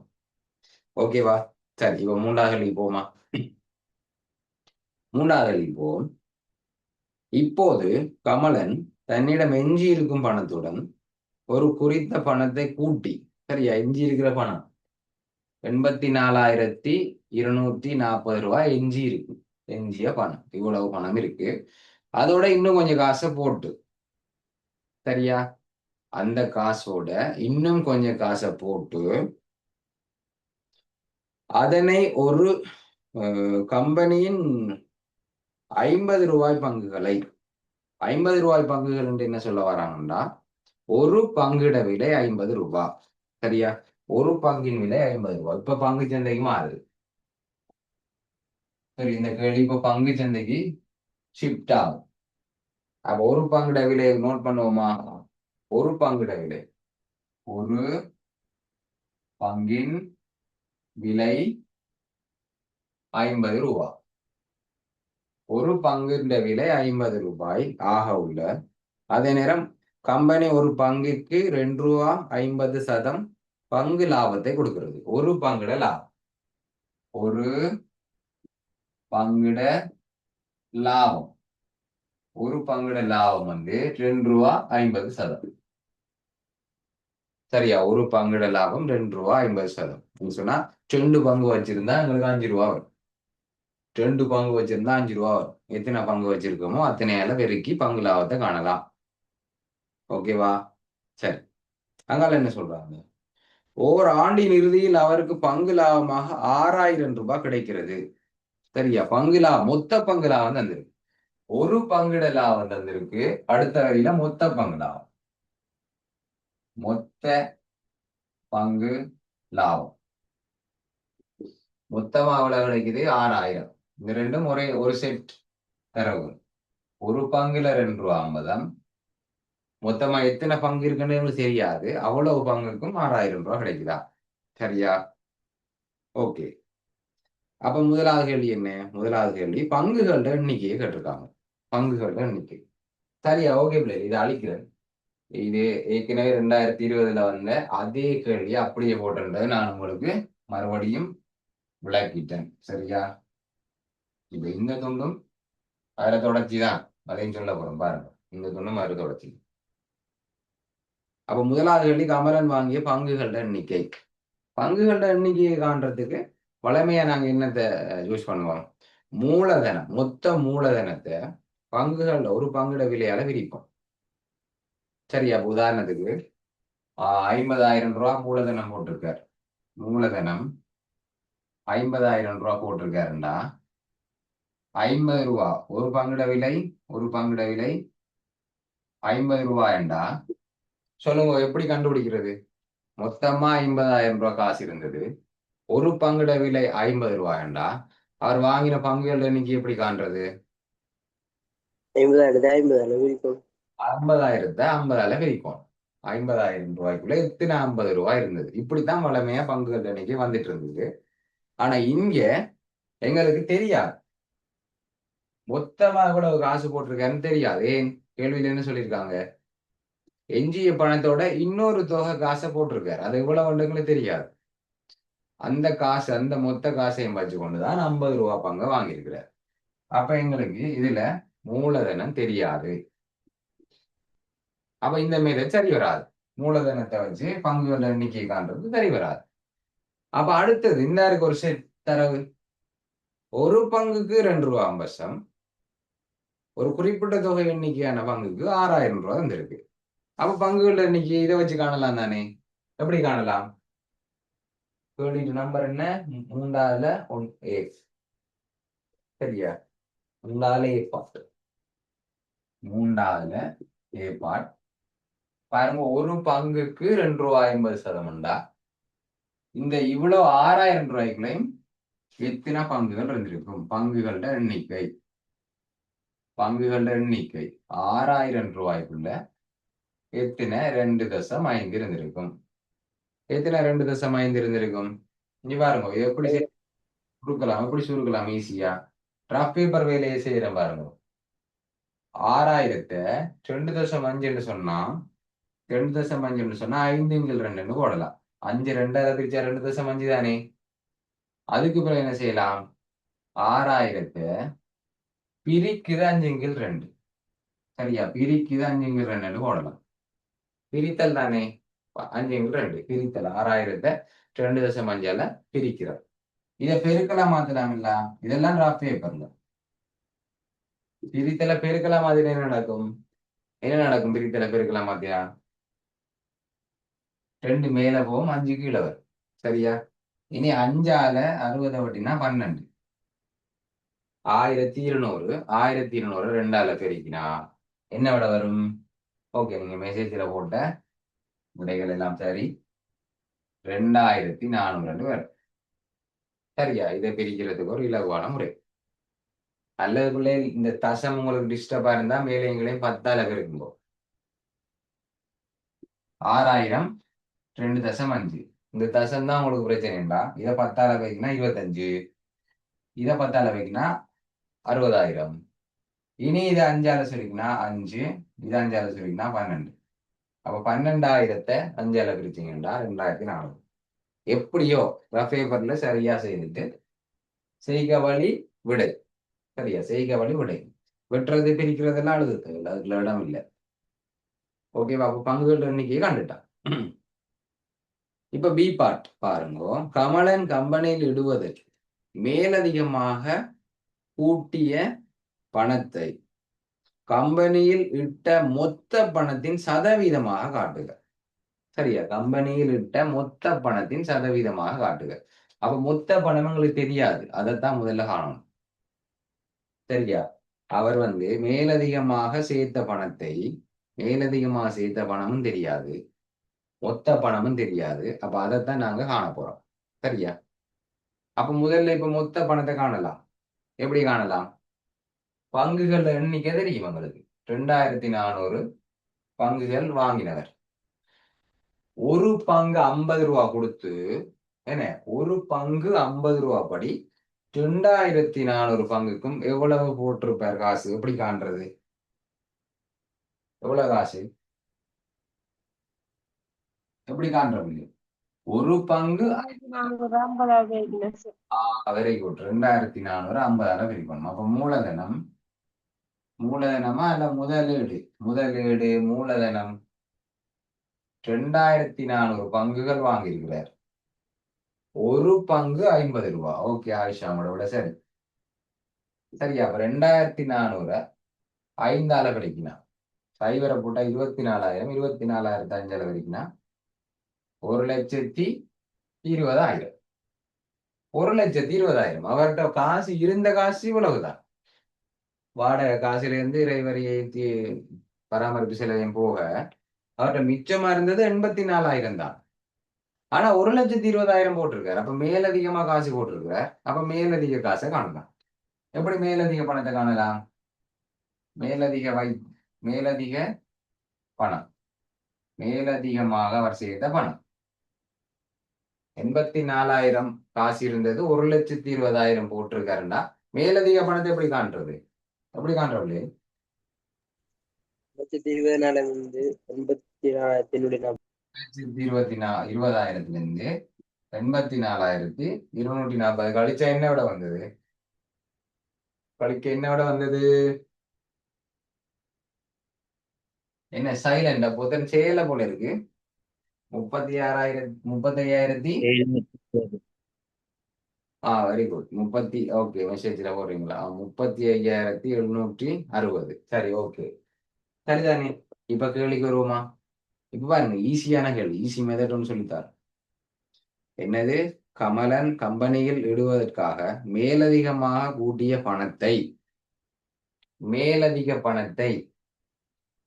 S1: ஓகேவா? சரி, இப்ப மூன்றாவது கேள்விக்கு போமா? மூன்றாவது கேள்விக்கு போவோம். இப்போது கமலன் தன்னிடம் எஞ்சி இருக்கும் பணத்துடன் ஒரு குறித்த பணத்தை கூட்டி, சரியா, எஞ்சி இருக்கிற பணம் 84,240 ரூபாய் எஞ்சி இருக்கு. எஞ்சிய பணம் இவ்வளவு பணம் இருக்கு. அதோட இன்னும் கொஞ்சம் காசை போட்டு, சரியா, அந்த காசோட இன்னும் கொஞ்சம் காசை போட்டு அதனை ஒரு கம்பெனியின் 50 ரூபாய் பங்குகளை 50 ரூபாய் பங்குகள் என்று என்ன சொல்ல வராங்கன்னா, ஒரு பங்கிட விலை 50 ரூபாய். சரியா? ஒரு பங்கின் விலை 50 ரூபாய். இப்ப பங்கு சந்தைக்கு மாறுது. சரி, இந்த கேள்வி இப்ப பங்கு சந்தைக்கு ஷிஃப்ட் ஆகும். அப்ப ஒரு பங்கிட விலை நோட் பண்ணுவோமா? ஒரு பங்கிட விலை, ஒரு பங்கின் விலை 50 ரூபாய். ஒரு பங்கின் விலை 50 ரூபாய் ஆக உள்ள, அதே நேரம் கம்பெனி ஒரு பங்குக்கு 2 ரூபா 50% பங்கு லாபத்தை கொடுக்கிறது. ஒரு பங்கிட லாபம், ஒரு பங்கிட லாபம், ஒரு பங்கிட லாபம் வந்து 2 ரூபா 50%. சரியா? ஒரு பங்கிட லாபம் 2 ரூபா 50%. சொன்னா 2 பங்கு வச்சிருந்தா எங்களுக்கு 5 ரூபா வரும். 2 பங்கு வச்சிருந்தா 5 ரூபா வரும். எத்தனை பங்கு வச்சிருக்கோமோ அத்தனையால பெருக்கி பங்கு லாபத்தை காணலாம். ஓகேவா? சரி, அங்கால என்ன சொல்றாங்க? ஒவ்வொரு ஆண்டின் இறுதியில் அவருக்கு பங்கு லாபமாக 6,000 ரூபாய் கிடைக்கிறது. சரியா? பங்கு லாபம், மொத்த பங்கு லாபம் தந்திருக்கு. ஒரு பங்கிட லாபம் தந்திருக்கு. அடுத்த வரியில மொத்த பங்கு லாபம், மொத்த பங்கு லாபம் மொத்தமா எவ்வளவு கிடைக்குது? 6,000. இந்த ரெண்டும் ஒரே ஒரு செட் தரவு. ஒரு பங்குல 2 ரூபா 50. மொத்தமா எத்தனை பங்கு இருக்குன்னு எங்களுக்கு தெரியாது. அவ்வளவு பங்குக்கும் 6,000 ரூபாய் கிடைக்குதா? சரியா? ஓகே. அப்ப முதலாவது கேள்வி என்ன? முதலாவது கேள்வி பங்குகளோட எண்ணிக்கையை கேட்டிருக்காங்க. பங்குகளோட எண்ணிக்கை. சரியா? ஓகே பிள்ளை, இது அழிக்கிறேன். இது ஏற்கனவே 2020 வந்த அதே கேள்வி அப்படியே போட்டுன்றது நான் உங்களுக்கு மறுபடியும் விளக்கிட்டேன். சரியா? இப்ப இந்த துண்டும் அதுல தொடர்ச்சி தான், அதையும் சொல்ல போறோம் பாருங்க. இந்த துண்டும் அதுல தொடர்ச்சி. அப்ப முதலாவது கேள்வி கமலன் வாங்கிய பங்குகளோட எண்ணிக்கை. பங்குகளோட எண்ணிக்கையை காண்றதுக்கு வளமையா நாங்க என்னத்தை யூஸ் பண்ணுவோம்? மூலதனம், மொத்த மூலதனத்தை பங்குகள்ல ஒரு பங்குட விலையால விரிப்போம். சரியா? உதாரணத்துக்கு 50,000 ரூபாய் மூலதனம் போட்டிருக்காரு. மூலதனம் 50,000 ரூபாய் போட்டிருக்காருண்டா 50 ரூபா ஒரு பங்குட விலை, ஒரு பங்குட விலை 50 ரூபாய்ண்டா சொல்லுங்க, எப்படி கண்டுபிடிக்கிறது? மொத்தமா 50,000 ரூபாய் காசு இருந்தது, ஒரு பங்குட விலை 50 ரூபாய்ண்டா அவர் வாங்கின பங்குகள் எண்ணிக்கை எப்படி காண்றது?
S3: 50,000 விரிக்கும்.
S1: 50,000 50ஆல பிரிக்கும். 50,000 ரூபாய்க்குள்ள எத்தனை 50 ரூபாய் இருந்தது. இப்படித்தான் வளமையா பங்குகள் எண்ணிக்கை வந்துட்டு இருந்தது. ஆனா இங்க எங்களுக்கு தெரியாது மொத்தமா எவ்வளவு காசு போட்டிருக்காருன்னு தெரியாது. ஏன்? கேள்வியில என்ன சொல்லியிருக்காங்க? எஞ்சிய பணத்தோட இன்னொரு தொகை காசை போட்டிருக்காரு. அது எவ்வளவு எங்களுக்கு தெரியாது. அந்த காசு, அந்த மொத்த காசையும் வச்சு கொண்டுதான் 50 ரூபாய் பங்கை வாங்கியிருக்கிறார். அப்ப எங்களுக்கு இதுல மூலதனம் தெரியாது. அப்ப இந்த மெத்தட் சரி வராது. மூலதனத்தை வச்சு பங்குகள் எண்ணிக்கை காண்றது சரி வராது. அப்ப அடுத்தது இந்த இருக்கு ஒரு செட் தரவு. ஒரு பங்குக்கு 2 ரூபா 50, ஒரு குறிப்பிட்ட தொகை எண்ணிக்கையான பங்குக்கு 6,000 ரூபாய் வந்திருக்கு. அப்ப பங்குகள் எண்ணிக்கை இதை வச்சு காணலாம் தானே? எப்படி காணலாம்? கேள்வி நம்பர் என்ன? மூன்றாவதுல ஏ. சரியா? மூன்றாவதுல ஏ பார்ட். மூன்றாவதுல ஏ பார்ட். பாருங்க, ஒரு பங்குக்கு ₹2.50. இந்த இவ்வளவு 6000 ரூபாய்க்குள்ளையும் எத்தனை பங்குகள் இருந்திருக்கும்? பங்குகளோட எண்ணிக்கை 6000 ரூபாய்க்குள்ள எத்தனை 2.5 இருந்திருக்கும்? எத்தனை 2.5 இருந்திருக்கும்? இங்க பாருங்க, எப்படி சுருக்கலாம் ஈஸியா. ரஃப் பேப்பர் வேலையை செய்யறேன் பாருங்க. 6000 2.5 சொன்னா 2.5 சொன்னா 5×2 போடலாம். 5 2 பிரிச்சா 2.5 தானே. அதுக்கு பிறகு என்ன செய்யலாம்? 6000 பிரிக்குது 5×2. சரியா? பிரிக்குது 5×2 போடலாம். பிரித்தல் தானே. 5×2 பிரித்தல். 6000 2.5 பிரிக்கிறார். இதை பெருக்கலாம் மாத்தலாம் இல்ல? இதெல்லாம் ரஃப் பேப்பர்ல. பிரித்தல பெருக்கலாம் மாதிரி என்ன நடக்கும்? பிரித்தல பெருக்கலாம் மாதிரியா? 2 மேல போகும், 5 கீழே வரும். சரியா? இனி 5ஆல 60 வட்டினா 12. 1200 2ஆல பெருக்கினா என்ன விட வரும்? ஓகே, நீங்க மெசேஜ்ல போட்ட விடைகள் எல்லாம் சரி. 2400 வரும். சரியா? இதை பிரிக்கிறதுக்கு ஒரு இலகுவான முறை. அல்லது பிள்ளை இந்த தசம் உங்களுக்கு டிஸ்டர்பா இருந்தா மேலே எங்களையும் 10ஆல பெருக்கும்போ. 6000 2.5. இந்த தசம் தான் உங்களுக்கு பிரச்சனைடா. இதை 10ஆல வைக்கினா 25. இதை 10ஆல வைக்கினா 60,000. இனி இதை 5ஆல சுருக்கினா 5. இதை 5ஆல சுருக்கினா 12. அப்ப 12,000 5ஆல பிரிச்சிங்கடா 2400. எப்படியோ ரஃப் பேப்பர்ல சரியா செய்துட்டு செய்க வழி விடை. சரியா? செய்க வழி விடை. வெட்டுறது பிரிக்கிறதெல்லாம் அழுது தேவையில்லை, அதுக்குள்ள இடம் இல்லை. ஓகேவா? அப்ப பங்குகள் எண்ணிக்கையை கண்டுட்டான். இப்ப பி பார்ட் பாருங்க. கமலன் கம்பெனியில் இடுவதற்கு மேலதிகமாக கூட்டிய பணத்தை கம்பெனியில் இட்ட மொத்த பணத்தின் சதவீதமாக காட்டுக. சரியா? கம்பெனியில் இட்ட மொத்த பணத்தின் சதவீதமாக காட்டுக. அப்ப மொத்த பணம் எங்களுக்கு தெரியாது, அதைத்தான் முதல்ல காணணும். சரியா? அவர் மேலதிகமாக சேர்த்த பணமும் தெரியாது, மொத்த பணமும் தெரியாது. அப்ப அதைத்தான் நாங்க காண போறோம். சரியா? அப்ப முதல்ல இப்ப மொத்த பணத்தை காணலாம். எப்படி காணலாம்? பங்குகள் எண்ணிக்கை தெரியும் உங்களுக்கு. 2400 பங்குகள் வாங்கினவர். ஒரு பங்கு 50 ரூபா கொடுத்து, என்ன, ஒரு பங்கு 50 ரூபா படி 2400 பங்குக்கும் எவ்வளவு போட்டிருப்பார் காசு? எப்படி காண்றது? எவ்வளவு காசு எப்படி காண்றது? ஒரு பங்கு வெரி குட். 2400 50ஆல பிரிக்கணும். அப்ப மூலதனமா இல்ல முதலீடு? மூலதனம். 2400 பங்குகள் வாங்கியிருக்கிறார். ஒரு பங்கு 50 ரூபா. ஓகே ஆயிஷாமோட விட சரி. சரியா? அப்ப 2400 5ஆல பிரிக்கணும். சைவரை போட்டா 24,000. 24,000 5ஆல பிரிக்கினா 1,20,000. 1,20,000. அவர்கிட்ட காசு இருந்த காசு இவ்வளவுதான். வாடகை காசுல இருந்து இறைவரியை பராமரிப்பு செலவையும் போக அவர்கிட்ட மிச்சமா இருந்தது 84,000 தான். ஆனா 1,20,000 போட்டிருக்காரு. அப்ப மேலதிகமா காசு போட்டிருக்கிறார். அப்ப மேலதிக காசை காணலாம். எப்படி மேலதிக பணத்தை காணலாம்? மேலதிக பணம், மேலதிகமாக அவர் செய்த பணம் 84,000 காசு இருந்தது, 1,20,000 போட்டிருக்காருண்டா மேலதிக பணத்தை எப்படி காண்றது? எப்படி காண்றவர்களே?
S3: 20,000
S1: 20,000 84,240 கழிச்சா என்ன விட வந்தது? என்ன சைலண்டா போத்தன் செயல போல இருக்கு. 35,000. Very good. ஓகே, மெசேஜ்ல போடுறீங்களா? 35,760. சரி, ஓகே, சரிதானே. இப்ப கேள்விக்கு வருவோமா? இப்ப பாருங்க, ஈஸியான கேள்வி, ஈஸி மெத்தட் ஒன்று சொல்லித்தார். என்னது? கமலன் கம்பெனியில் இடுவதற்காக மேலதிகமாக கூட்டிய பணத்தை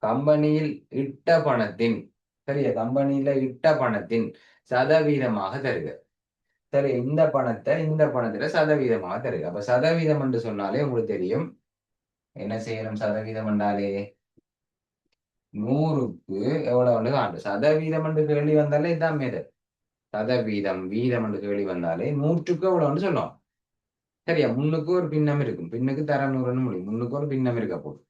S1: கம்பெனியில் இட்ட பணத்தின் சரியா கம்பெனியில இட்ட பணத்தின் சதவீதமாக தருக. சரி, இந்த பணத்துல சதவீதமாக தருக. அப்ப சதவீதம் என்று சொன்னாலே உங்களுக்கு தெரியும் என்ன செய்யணும். சதவீதம் என்றாலே 100க்கு எவ்வளவு காண்டு. சதவீதம் என்று கேள்வி வந்தாலே இதான் மேது. சதவீதம் வீதம் என்று கேள்வி வந்தாலே 100க்கு எவ்வளவுன்னு சொல்லுவோம். சரியா, முன்னுக்கு ஒரு பின்னம் இருக்கும். பின்னுக்கு தரம் 100ன்னு முடியும். முன்னுக்கு ஒரு பின்னம் இருக்க போகுது.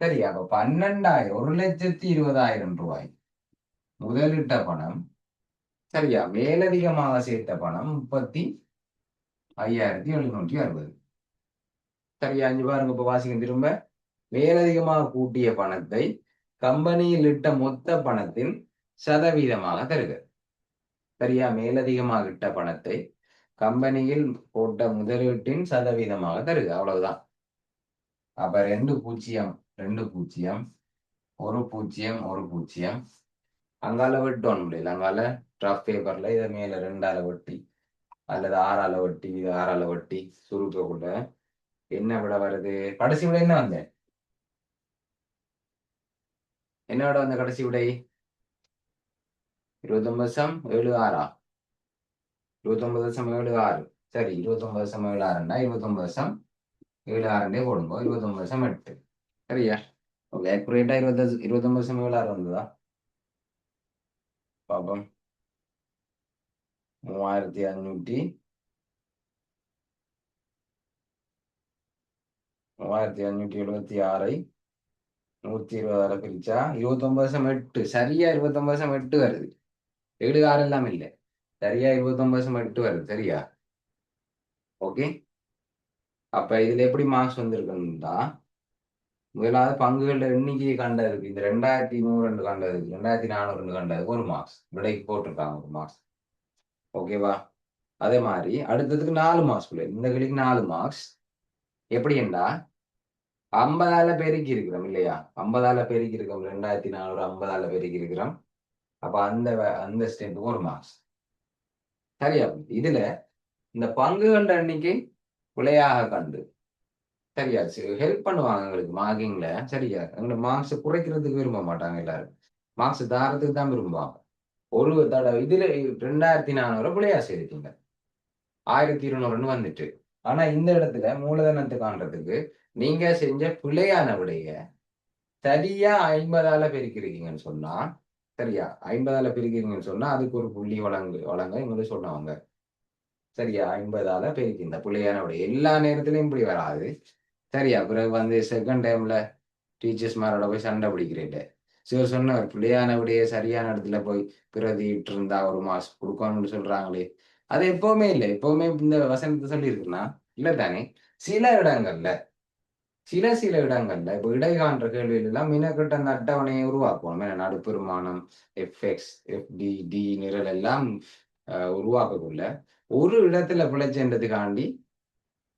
S1: சரியா, அப்ப 12,000 1,20,000 ரூபாய் முதலிட்ட பணம். சரியா, மேலதிகமாக சேர்த்த பணம் 35,760. சரியா, அஞ்சு பாருங்க. இப்ப வாசிக்கும் திரும்ப. மேலதிகமாக கூட்டிய பணத்தை கம்பெனியில் இட்ட மொத்த பணத்தின் சதவீதமாக தருக. சரியா, மேலதிகமாக இட்ட பணத்தை கம்பெனியில் போட்ட முதலீட்டின் சதவீதமாக தருக. அவ்வளவுதான். அப்ப 2 0 2 0 1 0 1 0 அங்கால வெட்டோன்னு முடியல. அங்கால டிராஃப்ட் பேப்பர்ல இதை மேல 2ஆல வெட்டி அல்லது 6ஆல வெட்டி இது 6ஆல வெட்டி சுருக்கக்குள்ள என்ன விட வருது. கடைசி விட என்ன வந்தேன். என்ன விட வந்த கடைசி விடை 29.76. 29.76. சரி, 29.76ன்னா 29.76 போடுங்க. 29.8. சரியா, ஆக்குரேட்டா 29.76 வந்ததா பாப்போம். 3576 120 பிரிச்சா 29.8. சரியா 29.8 வருது. 7 எல்லாம் இல்லை. சரியா 29.8 வருது. சரியா, ஓகே. அப்ப இதுல எப்படி மார்க்ஸ் வந்திருக்குன்னா, முதலாவது பங்குகள எண்ணிக்கையை கண்டதுக்கு இந்த 2100 கண்டதுக்கு 2400 கண்டதுக்கு ஒரு மார்க்ஸ் விடைக்கு போட்டிருக்காங்க ஒரு மார்க்ஸ். ஓகேவா, அதே மாதிரி அடுத்ததுக்கு 4 மார்க்ஸ். இந்த கிளிக்கு 4 மார்க்ஸ். எப்படி என்றா 50ஆல பெருக்கி இருக்கிறோம் இல்லையா. 50ஆல பெருக்கி இருக்கிறோம். 2400 50ஆல பெருக்கி இருக்கிறோம். அப்ப அந்த ஸ்டெப்புக்கு ஒரு மார்க்ஸ். சரியா, இதுல இந்த பங்குகள எண்ணிக்கை பிழையாக கண்டு. சரியா, ஹெல்ப் பண்ணுவாங்க எங்களுக்கு மார்க்கிங்ல. சரியா, எங்களோட மார்க்ஸ் குறைக்கிறதுக்கு விரும்ப மாட்டாங்க. எல்லாரும் மார்க்ஸ் தாரத்துக்கு தான் விரும்புவாங்க. ஒரு தடவை இதுல 2400 பிள்ளையா செய்திருக்கீங்க. 1200 வந்துட்டு. ஆனா இந்த இடத்துல மூலதனத்தை காண்றதுக்கு நீங்க செஞ்ச பிள்ளையான விடைய சரியா 50ஆல பெருக்கிறீங்கன்னு சொன்னா, சரியா 50ஆல பெருக்கிறீங்கன்னு சொன்னா அதுக்கு ஒரு புள்ளி வழங்க எங்களுக்கு சொன்னவங்க. சரியா, 50ஆல பெருக்கி இந்த பிள்ளையான விடைய எல்லா நேரத்திலையும் இப்படி வராது. சரியா, பிறகு வந்து செகண்ட் டைம்ல டீச்சர்ஸ் மாரோட போய் சண்டை பிடிக்கிறேன். சிவர் சொன்னார், பிள்ளையான விடைய சரியான இடத்துல போய் பிரதிட்டு இருந்தா ஒரு மார்க்ஸ் கொடுக்கணும்னு சொல்றாங்களே. அது எப்பவுமே இல்லை. எப்பவுமே இந்த வசனத்தை சொல்லி இருக்குன்னா இல்ல தானே. சில இடங்கள்ல இப்ப இடை காண்ற கேள்வியில எல்லாம் மினக்கிட்ட அந்த அட்டவணையை உருவாக்குவோம். நடுப்பெருமானம் எஃப்எக்ஸ் எஃப்டி டி நிரல் எல்லாம் உருவாக்கக்குள்ள ஒரு இடத்துல பிழைச்சன்றதுக்காண்டி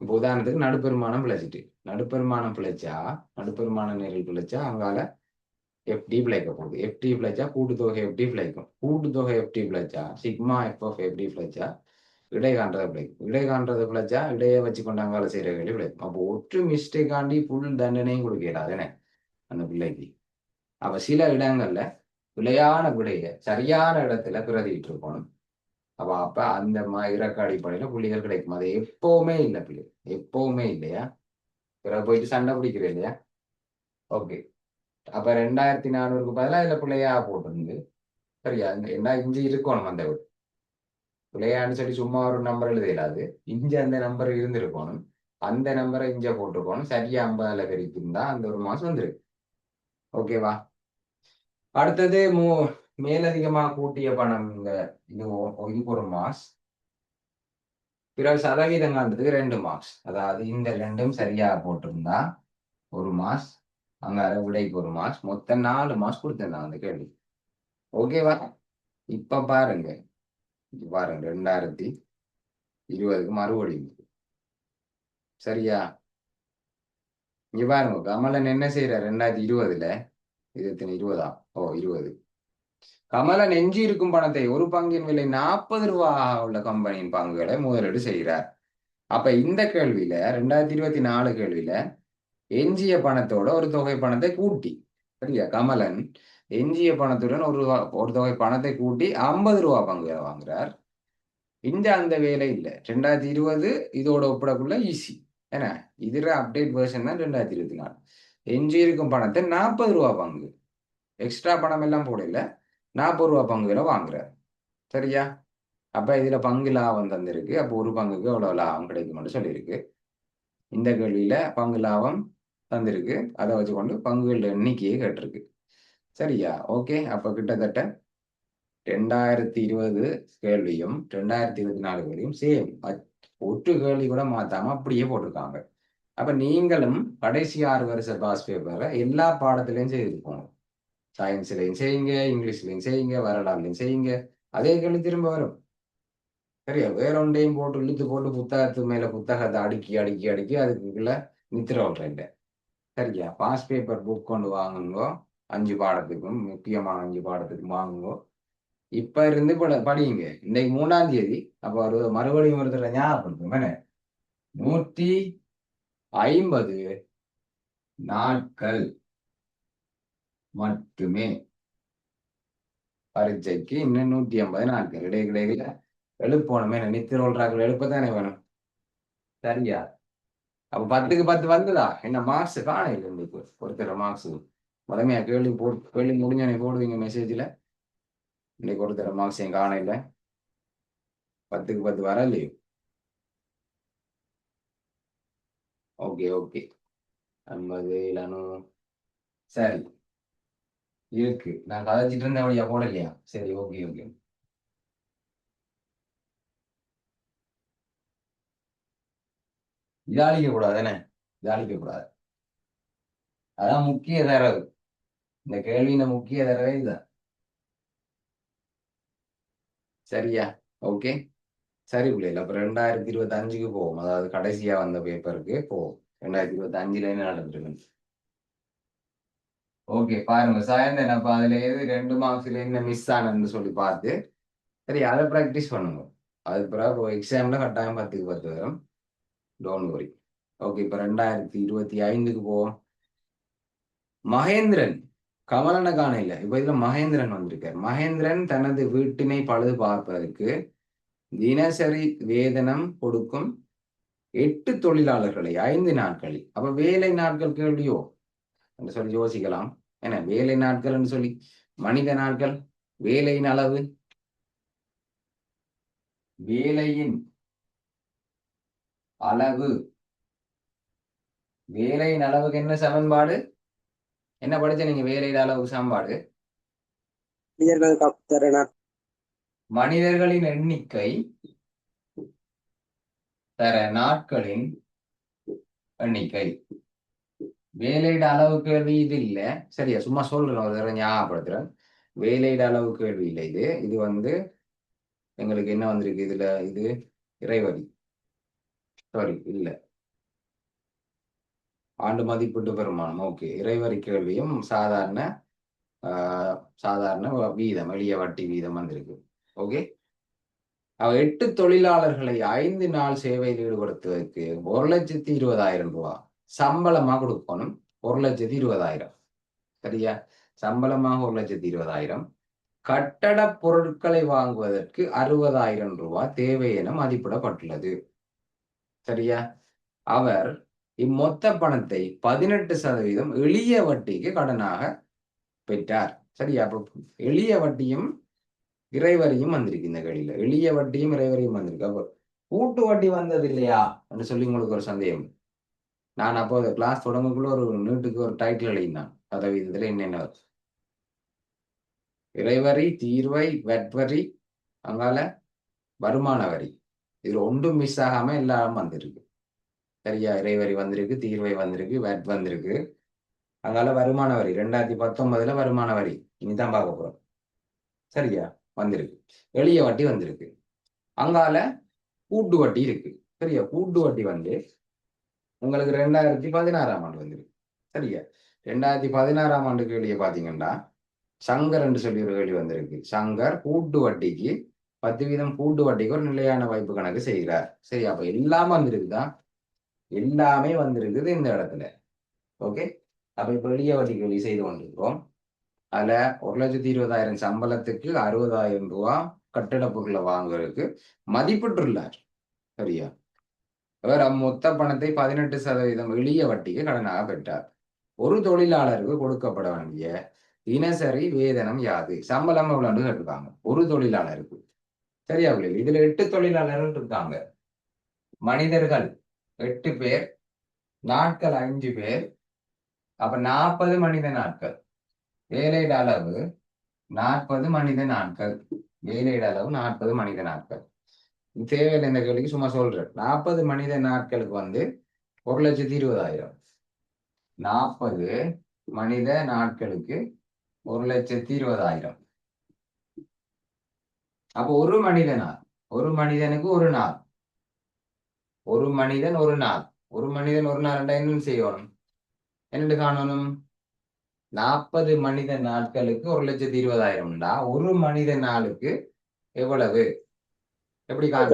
S1: இப்போ உதாரணத்துக்கு நடுப்பெருமானம் பிழைச்சா நடுப்பெருமான நிரல் பிழைச்சா அங்கால எஃப்டி பிழைக்க போகுது. எஃப்டி பிழைச்சா கூட்டுத்தொகை எஃப்டி பிழைக்கும். கூட்டுத்தொகை எஃப்டி பிழைச்சா சிக்மா எஃப் ஆஃப் எஃப்டி பிழைச்சா இடை காண்றதை பிழைக்கும். இடை காண்றதை பிழைச்சா இடையை வச்சு கொண்டு அங்கால செய்யற வேண்டி பிழைக்கும். அப்போ ஒற்று மிஸ்டேக்காண்டி புல் தண்டனையும் கொடுக்கிறாதுன்னு அந்த பிள்ளைக்கு. அப்ப சில இடங்கள்ல பிழையான விடைய சரியான இடத்துல பிரதிட்டு இருக்கணும். அப்ப அந்த இறக்க அடிப்படையில புள்ளிகள் கிடைக்கும். அது எப்பவுமே இல்லை பிள்ளை, எப்பவுமே இல்லையா. பிறகு போயிட்டு சண்டை பிடிக்கிறேன் இல்லையா. ஓகே, அப்ப 2400க்கு பதிலாக இதுல பிள்ளையா போட்டிருந்து. சரியா, என்ன இஞ்சி இருக்கணும் அந்த பிள்ளையான்னு சொல்லி சும்மா ஒரு நம்பர் எழுதிடாது. இஞ்சி அந்த நம்பர் இருந்திருக்கணும். அந்த நம்பரை இஞ்ச போட்டிருக்கணும். சரியா 50ஆல பெருக்கிருந்தா அந்த ஒரு மாசம் வந்துருக்கு. ஓகேவா, அடுத்தது மேலதிகமாக கூட்டிய பணம். இதுக்கு ஒரு மார்க்ஸ். பிறகு சதவீதம் காண்றதுக்கு 2 மார்க்ஸ். அதாவது இந்த ரெண்டும் சரியா போட்டிருந்தா ஒரு மார்க்ஸ், அங்க விடைக்கு ஒரு மார்க்ஸ், மொத்தம் 4 மார்க்ஸ் கொடுத்திருந்தாங்க அந்த கேள்வி. ஓகேவா, இப்ப பாருங்க 2020க்கு மறுபடியும். சரியா, இங்க பாருங்க கமலன் என்ன செய்யற 2020ல 2020 ஓ 20 கமலன் எஞ்சி இருக்கும் பணத்தை ஒரு பங்கின் விலை 40 ரூபா உள்ள கம்பெனியின் பங்குகளை முதலீடு செய்கிறார். அப்ப இந்த கேள்வியில 2024 கேள்வியில எஞ்சிய பணத்தோட ஒரு தொகை பணத்தை கூட்டி, சரியா, கமலன் எஞ்சிய பணத்துடன் ஒரு தொகை பணத்தை கூட்டி 50 ரூபா பங்குகளை வாங்குறார். இந்த அந்த வேலை இல்லை. 2020 இதோட ஒப்பிடக்குள்ள ஈஸி. ஏன்னா இதுல அப்டேட் வெர்ஷன் தான் 2024. எஞ்சி இருக்கும் பணத்தை 40 ரூபா பங்கு, எக்ஸ்ட்ரா பணம் எல்லாம் போடல, 40 ரூபா பங்குகளை வாங்குறார். சரியா? அப்ப இதுல பங்கு லாபம் தந்திருக்கு. அப்போ ஒரு பங்குக்கு எவ்வளவு லாபம் கிடைக்கும்னு சொல்லியிருக்கு. இந்த கேள்வியில பங்கு லாபம் தந்திருக்கு. அதை வச்சுக்கொண்டு பங்குகள் எண்ணிக்கையை கேட்டிருக்கு. சரியா? ஓகே. அப்ப கிட்டத்தட்ட 2020 கேள்வியும் 2024 கேள்வியும் சேம். ஒற்று கேள்வி கூட மாத்தாம அப்படியே போட்டிருக்காங்க. அப்ப நீங்களும் கடைசி 6 வருஷ பாஸ் பேப்பரை எல்லா பாடத்திலையும் செய்திருப்போம். சயின்ஸ்லையும் செய்யுங்க, இங்கிலீஷ்லையும் செய்யுங்க, வரலாறுலையும் செய்யுங்க. அதே கேள்வி திரும்ப வரும். சரியா? வேற ஒன்றையும் போட்டு இழுத்து போட்டு புத்தகத்து மேல புத்தகத்தை அடுக்கி அடுக்கி அடுக்கி அதுக்குள்ள நித்திர விடுறேன். சரியா? பாஸ் பேப்பர் புக் கொண்டு வாங்குங்கோ. 5 பாடத்துக்கும், முக்கியமான 5 பாடத்துக்கும் வாங்குங்கோ. இப்ப இருந்து படியுங்க. இன்னைக்கு 3ஆம் தேதி. அப்ப ஒரு மறுபடியும் ஒரு தடவை ஞாபகப்படுத்துங்க. 150 நாட்கள் மட்டுமே. பரீட்சைக்கு இன்னும் 150 நாட்கள். இடையில எழுப்பணுமே, நித்திர விடுறாக்கள் எழுப்பத்தானே வேணும். சரியா? அப்ப 10க்கு 10 வந்ததா? என்ன மார்க்ஸ் காணையில் இன்னைக்கு ஒருத்தர மார்க்ஸ் முதமையா கேள்வி முடிஞ்சோடனே போடுவீங்க மெசேஜ்ல. இன்னைக்கு ஒருத்தர மார்க்ஸ் என் காணையில 10க்கு 10 வரலையோ? Okay okay. 50 700 சரி இருக்கு. நான் கதைச்சிட்டு இருந்தேன் வழியா போடலையா? சரி ஓகே ஓகே. இதாளிக்க கூடாது என்ன? இதாளிக்க கூடாது. அதான் முக்கிய தரவு. இந்த கேள்வியின் முக்கிய தரவே இதுதான். சரியா? ஓகே. சரி பிள்ளைகள். அப்புறம் 2025க்கு போவோம். அதாவது கடைசியா வந்த பேப்பருக்கு போவோம். 2025ல என்ன நடந்துருக்கு? ஓகே பாருங்க சாயந்தரம். அப்ப அதுல எது 2 மார்க்ஸ்ல என்ன மிஸ் ஆனதுன்னு சொல்லி பார்த்து சரி அதை ப்ராக்டிஸ் பண்ணுங்க. அது பிறகு எக்ஸாம்ல கட்டாயம் 10க்கு 10 வரும். Don't worry. ஓகே. இப்ப 2025க்கு போவோம். மகேந்திரன் கமலனை காண இல்லை. இப்ப இதுல மகேந்திரன் வந்திருக்கார். மகேந்திரன் தனது வீட்டினை பழுது பார்ப்பதற்கு தினசரி வேதனம் கொடுக்கும் 8 தொழிலாளர்களை 5 நாட்களில். அப்ப வேலை நாட்கள் கேள்வியோ என்று சொல்லி யோசிக்கலாம். என்ன வேலை நாட்கள் என்று சொல்லி மனித நாட்கள், வேலையின் அளவு, வேலையின் அளவு, வேலையின் அளவுக்கு என்ன சமன்பாடு? என்ன படிச்ச நீங்க? வேலையின் அளவு சமன்பாடு மனிதர்களின் எண்ணிக்கை தர நாட்களின் எண்ணிக்கை. வேலையிட அளவு கேள்வி இது இல்ல. சரியா? சும்மா சொல்றேன், ஒரு தடவை ஞாபகப்படுத்துறேன். வேலையிட அளவு கேள்வி இல்லை இது. இது வந்து எங்களுக்கு என்ன வந்திருக்கு இதுல? இது இறைவரி. சாரி இல்ல, ஆண்டு மதிப்பீட்டு பெருமானம். ஓகே. இறைவரி கேள்வியும் சாதாரண வீதம், எளிய வட்டி வீதம் வந்திருக்கு. ஓகே. 8 தொழிலாளர்களை 5 நாள் சேவையில் ஈடுபடுத்துவதற்கு 1,20,000 ரூபாய் சம்பளமா கொடுக்கணும். 1,20,000. சரியா? சம்பளமாக 1,20,000. கட்டட பொருட்களை வாங்குவதற்கு 60,000 ரூபாய் தேவை என மதிப்பிடப்பட்டுள்ளது. சரியா? அவர் இம்மொத்த பணத்தை 18% எளிய வட்டிக்கு கடனாக பெற்றார். சரியா? அப்ப எளிய வட்டியும் இறைவரியும் வந்திருக்கு இந்த கேள்வியில. எளிய வட்டியும் இறைவரியும் வந்திருக்கு. அப்போ கூட்டு வட்டி வந்தது இல்லையா என்று சொல்லி உங்களுக்கு ஒரு சந்தேகம். நான் அப்போ கிளாஸ் தொடங்கக்குள்ள ஒரு நீட்டுக்கு ஒரு டைட்டில் எழுதினான். சதவீதத்துல என்னென்ன இறைவரி, தீர்வை, வெட்வரி, அங்கால வருமான வரி. இதுல ஒன்றும் மிஸ் ஆகாம எல்லாம் வந்திருக்கு. சரியா? இறைவரி வந்திருக்கு, தீர்வை வந்திருக்கு, வெட் வந்திருக்கு, அங்கால வருமான வரி 2019 வருமான வரி இனிதான் பார்க்க போறோம். சரியா? வந்திருக்கு. எளிய வட்டி வந்திருக்கு. அங்கால கூட்டு வட்டி இருக்கு. சரியா? கூட்டு வட்டி வந்து உங்களுக்கு 2016ஆம் ஆண்டு வந்திருக்கு. சரியா? 2016ஆம் ஆண்டு கேள்வியை பாத்தீங்கன்னா சங்கர் என்று சொல்லி ஒரு கேள்வி வந்திருக்கு. சங்கர் கூட்டு வட்டிக்கு 10% கூட்டு வட்டிக்கு ஒரு நிலையான வைப்பு கணக்கு செய்கிறார். சரி, அப்ப எல்லாம் வந்திருக்குதான், எல்லாமே வந்திருக்குது இந்த இடத்துல. ஓகே, அப்ப இப்ப எளிய வட்டி கேள்வி செய்து கொண்டிருக்கிறோம். அதுல 1,20,000 சம்பளத்துக்கு 60,000 ரூபாய் கட்டிட பொருளை வாங்குறதுக்கு மதிப்பிட்டுள்ளார். சரியா, அவர் அம்மொத்த பணத்தை 18% எளிய வட்டிக்கு கடனாக பெற்றார். ஒரு தொழிலாளருக்கு கொடுக்கப்பட வேண்டிய தினசரி வேதனம் யாது? சம்பளம் எவ்வளவு கேட்டிருக்காங்க ஒரு தொழிலாளருக்கு. சரியா பிள்ளைகள், இதுல 8 தொழிலாளர்கள் இருக்காங்க. மனிதர்கள் 8 பேர், நாட்கள் 5 பேர், அப்ப 40 மனித நாட்கள். வேலையிட அளவு 40 மனித நாட்கள். வேலையிட அளவு 40 மனித நாட்கள். தேவையில்லை இந்த கேள்விக்கு, சும்மா சொல்றேன். 40 மனித நாட்களுக்கு 1,20,000. 40 மனித நாட்களுக்கு 1,20,000. அப்போ ஒரு மனிதனா, ஒரு மனிதனுக்கு ஒரு நாள், ஒரு மனிதன் ஒரு நாள், ஒரு மனிதன் ஒரு நாள் என்ன செய்யணும், என்னென்று காணணும்? 40 மனித நாட்களுக்கு 1,20,000. ஒரு மனித நாளுக்கு எவ்வளவு? எப்படி காணும்?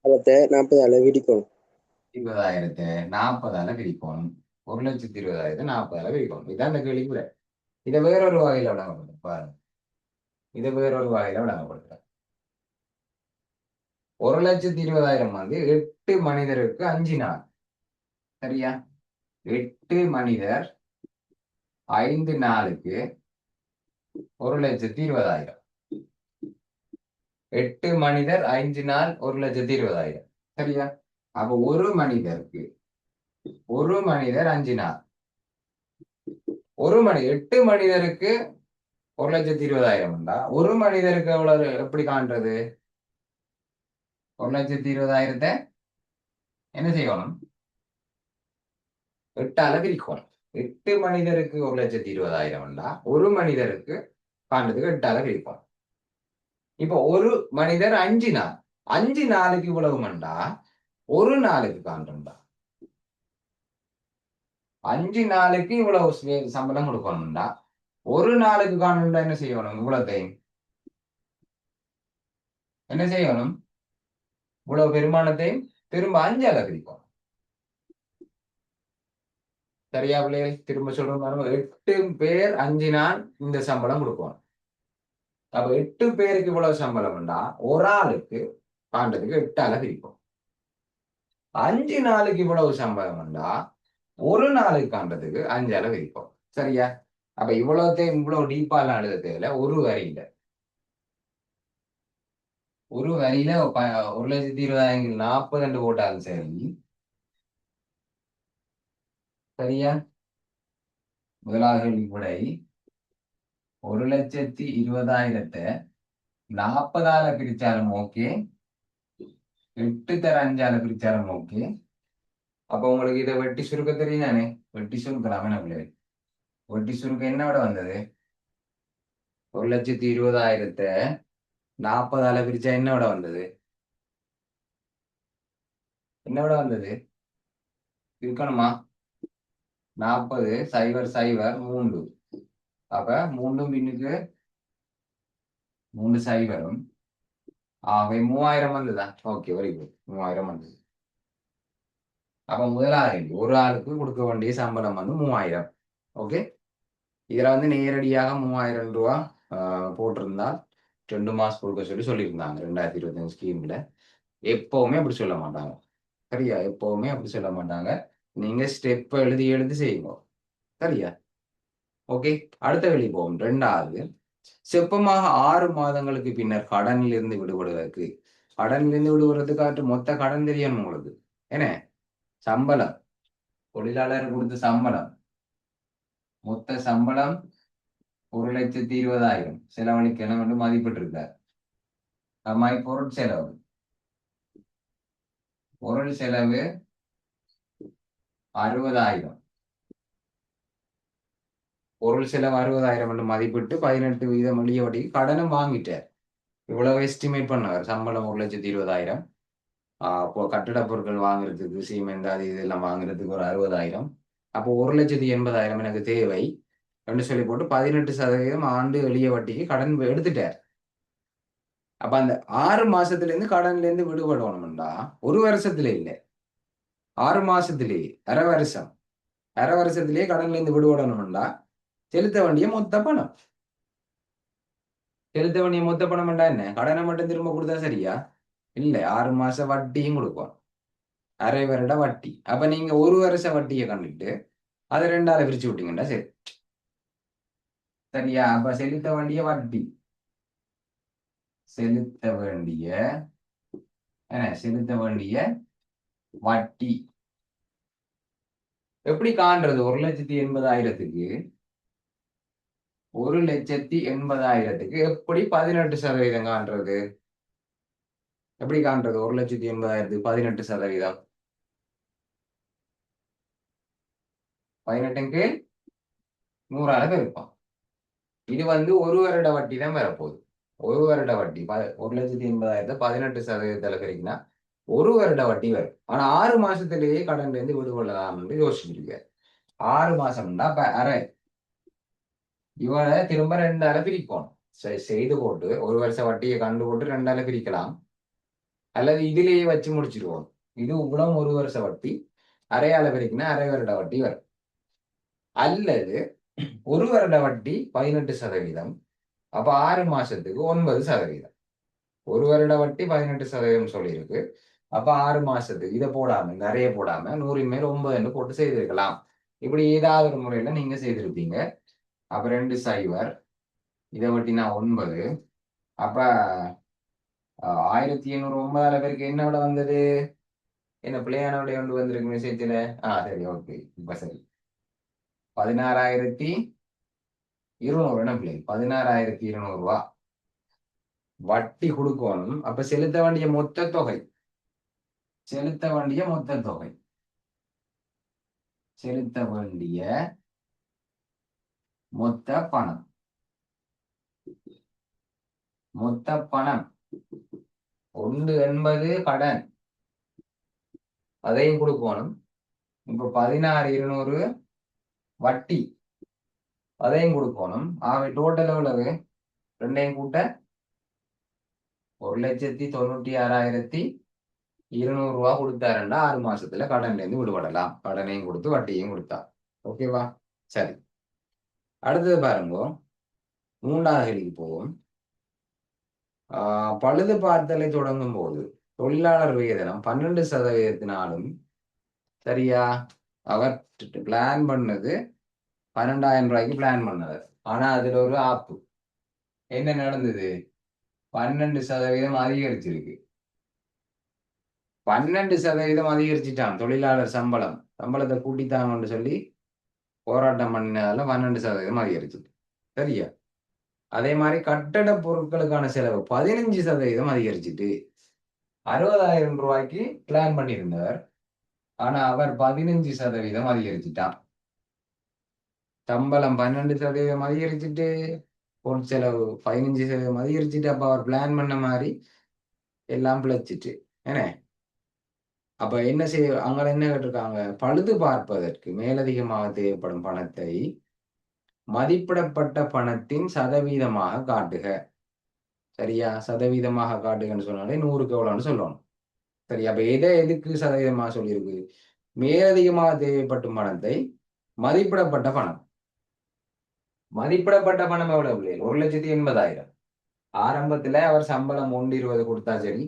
S3: 1,40,000 பிரிக்கணும்.
S1: 20,000 40ஆல பிரிக்கணும். 1,20,000 40ஆல பிரிக்கணும். இதான் இந்த கேள்வி கூட. இதை வேறொரு வகையில விளங்கப்படுத்த பாருங்க. இதை வேறொரு வகையில விளங்கப்படுத்த 1,20,000 8 மனிதருக்கு 5 நாள். சரியா, 8 மனிதர் 5 நாளுக்கு 1,20,000. 8 மனிதர் 5 நாள் 1,20,000. சரியா, அப்ப ஒரு மனிதருக்கு, ஒரு மனிதர் 5 நாள், ஒரு மணி 8 மனிதருக்கு 1,20,000. ஒரு மனிதருக்கு எவ்வளவு, எப்படி காண்றது? 1,20,000 என்ன செய்யணும்? 8ஆல பிரிக்கணும். 8 மனிதருக்கு 1,20,000. ஒரு மனிதருக்கு காண்றதுக்கு 8ஆல பிரிப்போம். இப்ப ஒரு மனிதர் 5 நாள், 5 நாளுக்கு இவ்வளவு மண்டா, ஒரு நாளுக்கு காண்றா, 5 நாளுக்கு இவ்வளவு சம்பளம் கொடுக்கணும்டா, ஒரு நாளுக்கு காணணும்டா என்ன செய்யணும்? இவ்வளத்தையும் என்ன செய்யணும்? இவ்வளவு பெருமானத்தையும் திரும்ப 5ஆல பிரிப்போம். சரியா பிள்ளைகள், திரும்ப சொல்றோம் பாருங்க. 8 பேர் 5 நாள் இந்த சம்பளம் கொடுப்போம். அப்ப 8 பேருக்கு இவ்வளவு சம்பளம்டா, ஒரு ஆளுக்கு காண்றதுக்கு 8ஆல பிரிப்போம். 5 நாளுக்கு இவ்வளவு சம்பளம்டா, ஒரு நாளுக்கு காண்றதுக்கு 5ஆல பிரிப்போம். சரியா, அப்ப இவ்வளவுத்தையும் இவ்வளவு டீப்பால எழுத தேவையில்ல. ஒரு வரியில 1,20,000 40 போட்டாலும் சரி. சரியா, முதலாவது விடை 1,20,000 40ஆல பிரிச்சாலும் ஓகே, 8 தர 5ஆல பிரிச்சாலும் ஓகே. அப்ப உங்களுக்கு இதை வெட்டி சுருக்க தெரியும் தானே? வெட்டி சுருக்கலாம் என்ன பிள்ளை? வெட்டி சுருக்க என்ன விட வந்தது? 1,20,000 40ஆல பிரிச்சா என்ன விட வந்தது? என்ன விட வந்தது? இருக்கணுமா? 40 0 0 3. அப்ப 3 பின்னுக்கு 3 0. ஆகவே 3,000 வந்ததா? ஓகே, வெரி குட், 3,000 வந்தது. அப்ப முதலாளி ஒரு ஆளுக்கு கொடுக்க வேண்டிய சம்பளம் 3,000. ஓகே, இதுல நேரடியாக 3,000 ரூபா போட்டிருந்தால் 2 மாசம் கொடுக்க சொல்லியிருந்தாங்க 2025 ஸ்கீம்ல. எப்பவுமே அப்படி சொல்ல மாட்டாங்க. சரியா, எப்பவுமே அப்படி சொல்ல மாட்டாங்க. நீங்க ஸ்டெப் எழுதி எழுதி செய்யுங்க. சரியா, ஓகே. அடுத்த வெளி போவோம். 2வது, செப்பமாக 6 மாதங்களுக்கு பின்னர் கடனில் இருந்து விடுபடுவதற்கு. கடனில் இருந்து விடுபடுறதுக்காட்டு மொத்த கடன் தெரியணும் உங்களுக்கு. என்ன சம்பளம், தொழிலாளர் கொடுத்த சம்பளம், மொத்த சம்பளம் 1,20,000 செலவழிக்கணும் என்று மதிப்பிட்டிருக்கார். அம்மாய் பொருட்செலவு, பொருள் செலவு 60,000. பொருள் செலவு 60,000 என்று மதிப்பிட்டு 18% எளிய வட்டிக்கு கடனும் வாங்கிட்டார். இவ்வளவு எஸ்டிமேட் பண்ணார். சம்பளம் 1,20,000. அப்போ கட்டிட பொருட்கள் வாங்குறதுக்கு, சீமெண்ட் அது இதெல்லாம் வாங்குறதுக்கு ஒரு 60,000. அப்போ 1,80,000 எனக்கு தேவை. ரெண்டு சொல்லி போட்டு 18% ஆண்டு எளிய வட்டிக்கு கடன் எடுத்துட்டார். அப்ப அந்த 6 மாசத்துல இருந்து கடன்ல இருந்து விடுபடணும்டா ஒரு வருஷத்துல இல்லை, 6 மாசத்திலேயே அரை வருஷத்திலேயே கடன்ல இருந்து விடுபடணும்டா செலுத்த வேண்டிய மொத்த பணம். செலுத்த வேண்டிய மொத்த பணம்டா என்ன, கடனை மட்டும் திரும்ப கொடுத்தா சரியா? இல்ல, 6 மாச வட்டியும் கொடுப்போம், அரை வருட வட்டி. அப்ப நீங்க ஒரு வருஷ வட்டியை கண்டுட்டு அதை 2ஆல பிரிச்சு விட்டீங்கன்னா சரி. சரியா? அப்ப செலுத்த வேண்டிய வட்டி, செலுத்த வேண்டிய செலுத்த வேண்டிய வட்டி எப்படி காண்றது? 1,80,000க்கு 1,80,000க்கு எப்படி 18% காண்றது? எப்படி காண்றது 1,80,000க்கு 18%? 18க்கு 100ஆல பெருப்பான். இது ஒரு வருட வட்டி தான் வரப்போகுது. ஒரு வருட வட்டி 1,80,000 18% பெருக்கினா ஒரு வருட வட்டி வரும். ஆனா 6 மாசத்திலேயே கடன்ல இருந்து விடுபடலாம்னு யோசிச்சுட்டு 6 மாசம்னா அரை, இவனை திரும்ப 2ஆல பிரிக்கணும். செய்து போட்டு ஒரு வருஷ வட்டியை கண்டு போட்டு 2ஆல பிரிக்கலாம், அல்லது இதுலேயே வச்சு முடிச்சிருவோம். இது உங்களும் ஒரு வருஷ வட்டி, அரையால பிரிக்கினா அரை வருட வட்டி வரும். அல்லது ஒரு வருட வட்டி 18%, அப்ப 6 மாசத்துக்கு 9%. ஒரு வருட வட்டி 18% சொல்லியிருக்கு. அப்ப 6 மாசத்துக்கு இதை போடாம நிறைய போடாம 100 மேல் 9 போட்டு செய்திருக்கலாம். இப்படி ஏதாவது ஒரு முறையில நீங்க செய்திருப்பீங்க. அப்ப 2 சைவர், இதை வட்டினா 9. அப்ப 1,800 9ஆல பேருக்கு என்ன விட வந்தது? என்ன பிள்ளையான விட கொண்டு வந்திருக்கு மெசேஜ்ல? சரி, ஓகே, இப்ப சரி. 16,200 என்ன பிள்ளை? 16,200 ரூபா வட்டி கொடுக்கணும். அப்ப செலுத்த வேண்டிய மொத்த தொகை, செலுத்த வேண்டிய மொத்த தொகை, செலுத்த வேண்டிய மொத்த பணம், மொத்த பணம் 180 கடன், அதையும் கொடுக்கணும். இப்ப 16,200 வட்டி, அதையும் கொடுக்கணும். ஆகவே டோட்டல் எவ்வளவு? ரெண்டையும் கூட்ட 1,96,200 ரூபா கொடுத்தாருன்னா 6 மாசத்துல கடன்ல இருந்து விடுபடலாம். கடனையும் கொடுத்து வட்டியையும் கொடுத்தா. ஓகேவா? சரி, அடுத்தது பாருங்க, 3வது கேள்விக்கு போவோம். பழுது பார்த்தலை தொடங்கும் போது தொழிலாளர் வேதனம் 12%, சரியா? அவர் பிளான் பண்ணது 12,000 ரூபாய்க்கு பிளான் பண்ணது. ஆனா அதுல ஒரு ஆப்பு என்ன நடந்தது? 12% அதிகரிச்சிருக்கு. 12% அதிகரிச்சுட்டான் தொழிலாளர் சம்பளத்தை கூட்டித்தாங்கன்னு சொல்லி போராட்டம் பண்ணதால 12% அதிகரிச்சு. சரியா? அதே மாதிரி கட்டட பொருட்களுக்கான செலவு 15% அதிகரிச்சுட்டு 60,000 ரூபாய்க்கு பிளான் பண்ணியிருந்தவர். ஆனா அவர் 15% அதிகரிச்சுட்டான். சம்பளம் 12% அதிகரிச்சுட்டு பொருட்செலவு 15% அதிகரிச்சுட்டு, அப்ப அவர் பிளான் பண்ண மாதிரி எல்லாம் பிழைச்சிட்டு என்ன? அப்ப என்ன அங்க என்ன கேட்டிருக்காங்க? பழுது பார்ப்பதற்கு மேலதிகமாக தேவைப்படும் பணத்தை மதிப்பிடப்பட்ட பணத்தின் சதவீதமாக காட்டுக. சரியா? சதவீதமாக காட்டுகன்னு சொன்னாலே 100க்கு எவ்வளோன்னு சொல்லணும். சரி, அப்ப எதுக்கு சதவீதமாக சொல்லியிருக்கு? மேலதிகமாக தேவைப்படும் பணத்தை மதிப்பிடப்பட்ட பணம். மதிப்பிடப்பட்ட பணம் எவ்வளவு? 1,80,000. ஆரம்பத்துல அவர் சம்பளம் 120 கொடுத்தா சரி,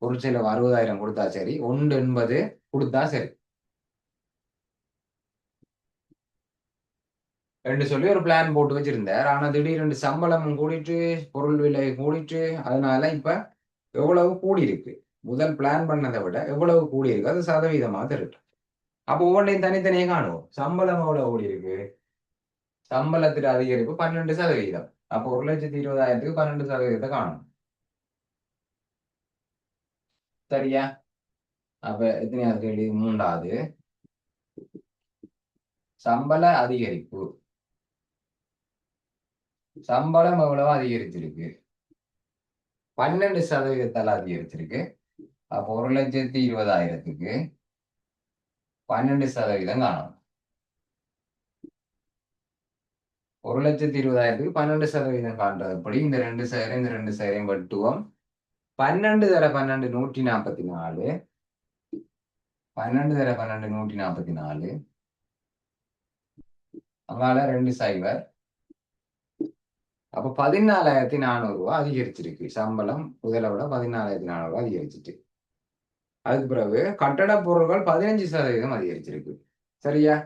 S1: ஒரு செலவு 60,000 கொடுத்தா சரி, 180 கொடுத்தா சரி என்று சொல்லி ஒரு பிளான் போட்டு வச்சிருந்தார். ஆனா திடீரென்று சம்பளமும் கூடிட்டு, பொருள் விலை கூடிட்டு, அதனால இப்ப எவ்வளவு கூடி இருக்கு, முதல் பிளான் பண்ணதை விட எவ்வளவு கூடி இருக்கு, அது சதவீதமாக திருட்டு. அப்போ ஒவ்வொன்றையும் தனித்தனியே காணுவோம். சம்பளம் எவ்வளவு கூடி இருக்கு? சம்பளத்தில் அதிகரிப்பு 12%. அப்போ 1,20,000க்கு 12% காணும். சரியா? அப்ப எத்தனையாவது கேள்வி? 3வது. சம்பள அதிகரிப்பு, சம்பளம் எவ்வளவு அதிகரிச்சிருக்கு? 12% அதிகரிச்சிருக்கு. அப்போ 1,20,000க்கு 12% காணும். 1,20,000க்கு 12% காண்றதுபடி இந்த ரெண்டு சேரையும் வெட்டுவோம். 12 தர 12 144, 12 தர 12 144, அங்கால 2 சைவர். அப்ப 14,400 ரூபாய் அதிகரிச்சிருக்கு. சம்பளம் முதலை விட 14,400 ரூபாய் அதிகரிச்சிட்டு. அதுக்கு பிறகு கட்டட பொருட்கள் 15% அதிகரிச்சிருக்கு. சரியா?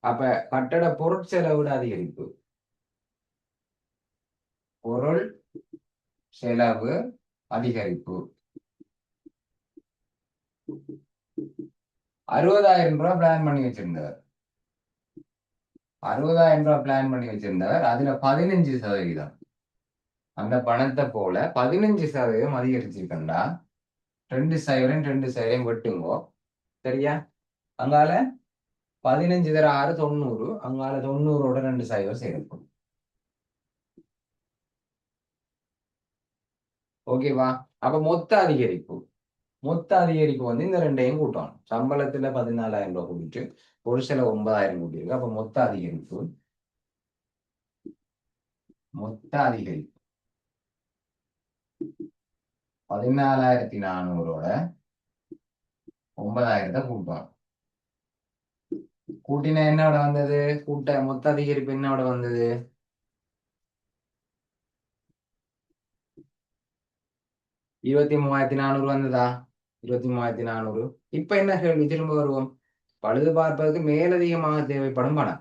S1: அப்ப கட்டட பொருட்செலவுட அதிகரிப்பு, பொருள் செலவு அதிகரிப்பு 60,000 ரூபாய் பிளான் பண்ணி வச்சிருந்தவர். 60,000 ரூபாய் பிளான் பண்ணி வச்சிருந்தவர் அதுல 15%, அந்த பணத்தை போல 15% அதிகரிச்சிருக்கா. 2 சைவரையும் வெட்டுங்கோ. சரியா? அங்கால 15 தர 6 90, அங்கால 90ஓட 2 சைவர் சேர்க்கும். ஓகேவா? அப்ப மொத்த அதிகரிப்பு வந்து இந்த ரெண்டையும் கூட்டணும். சம்பளத்துல 14,000 ரூபாய் கூட்டிட்டு ஒரு சில 9,000 கூட்டியிருக்கு. அப்ப மொத்த அதிகரிப்பு 14,400ஓட 9,000 கூட்டணும். கூட்டினா என்னோட வந்தது? மொத்த அதிகரிப்பு என்னோட வந்தது? 23,400 வந்ததா? 23,400. இப்ப என்ன கேள்வி? திரும்ப வருவோம். பழுது பார்ப்பதற்கு மேலதிகமாக தேவைப்படும் பணம்.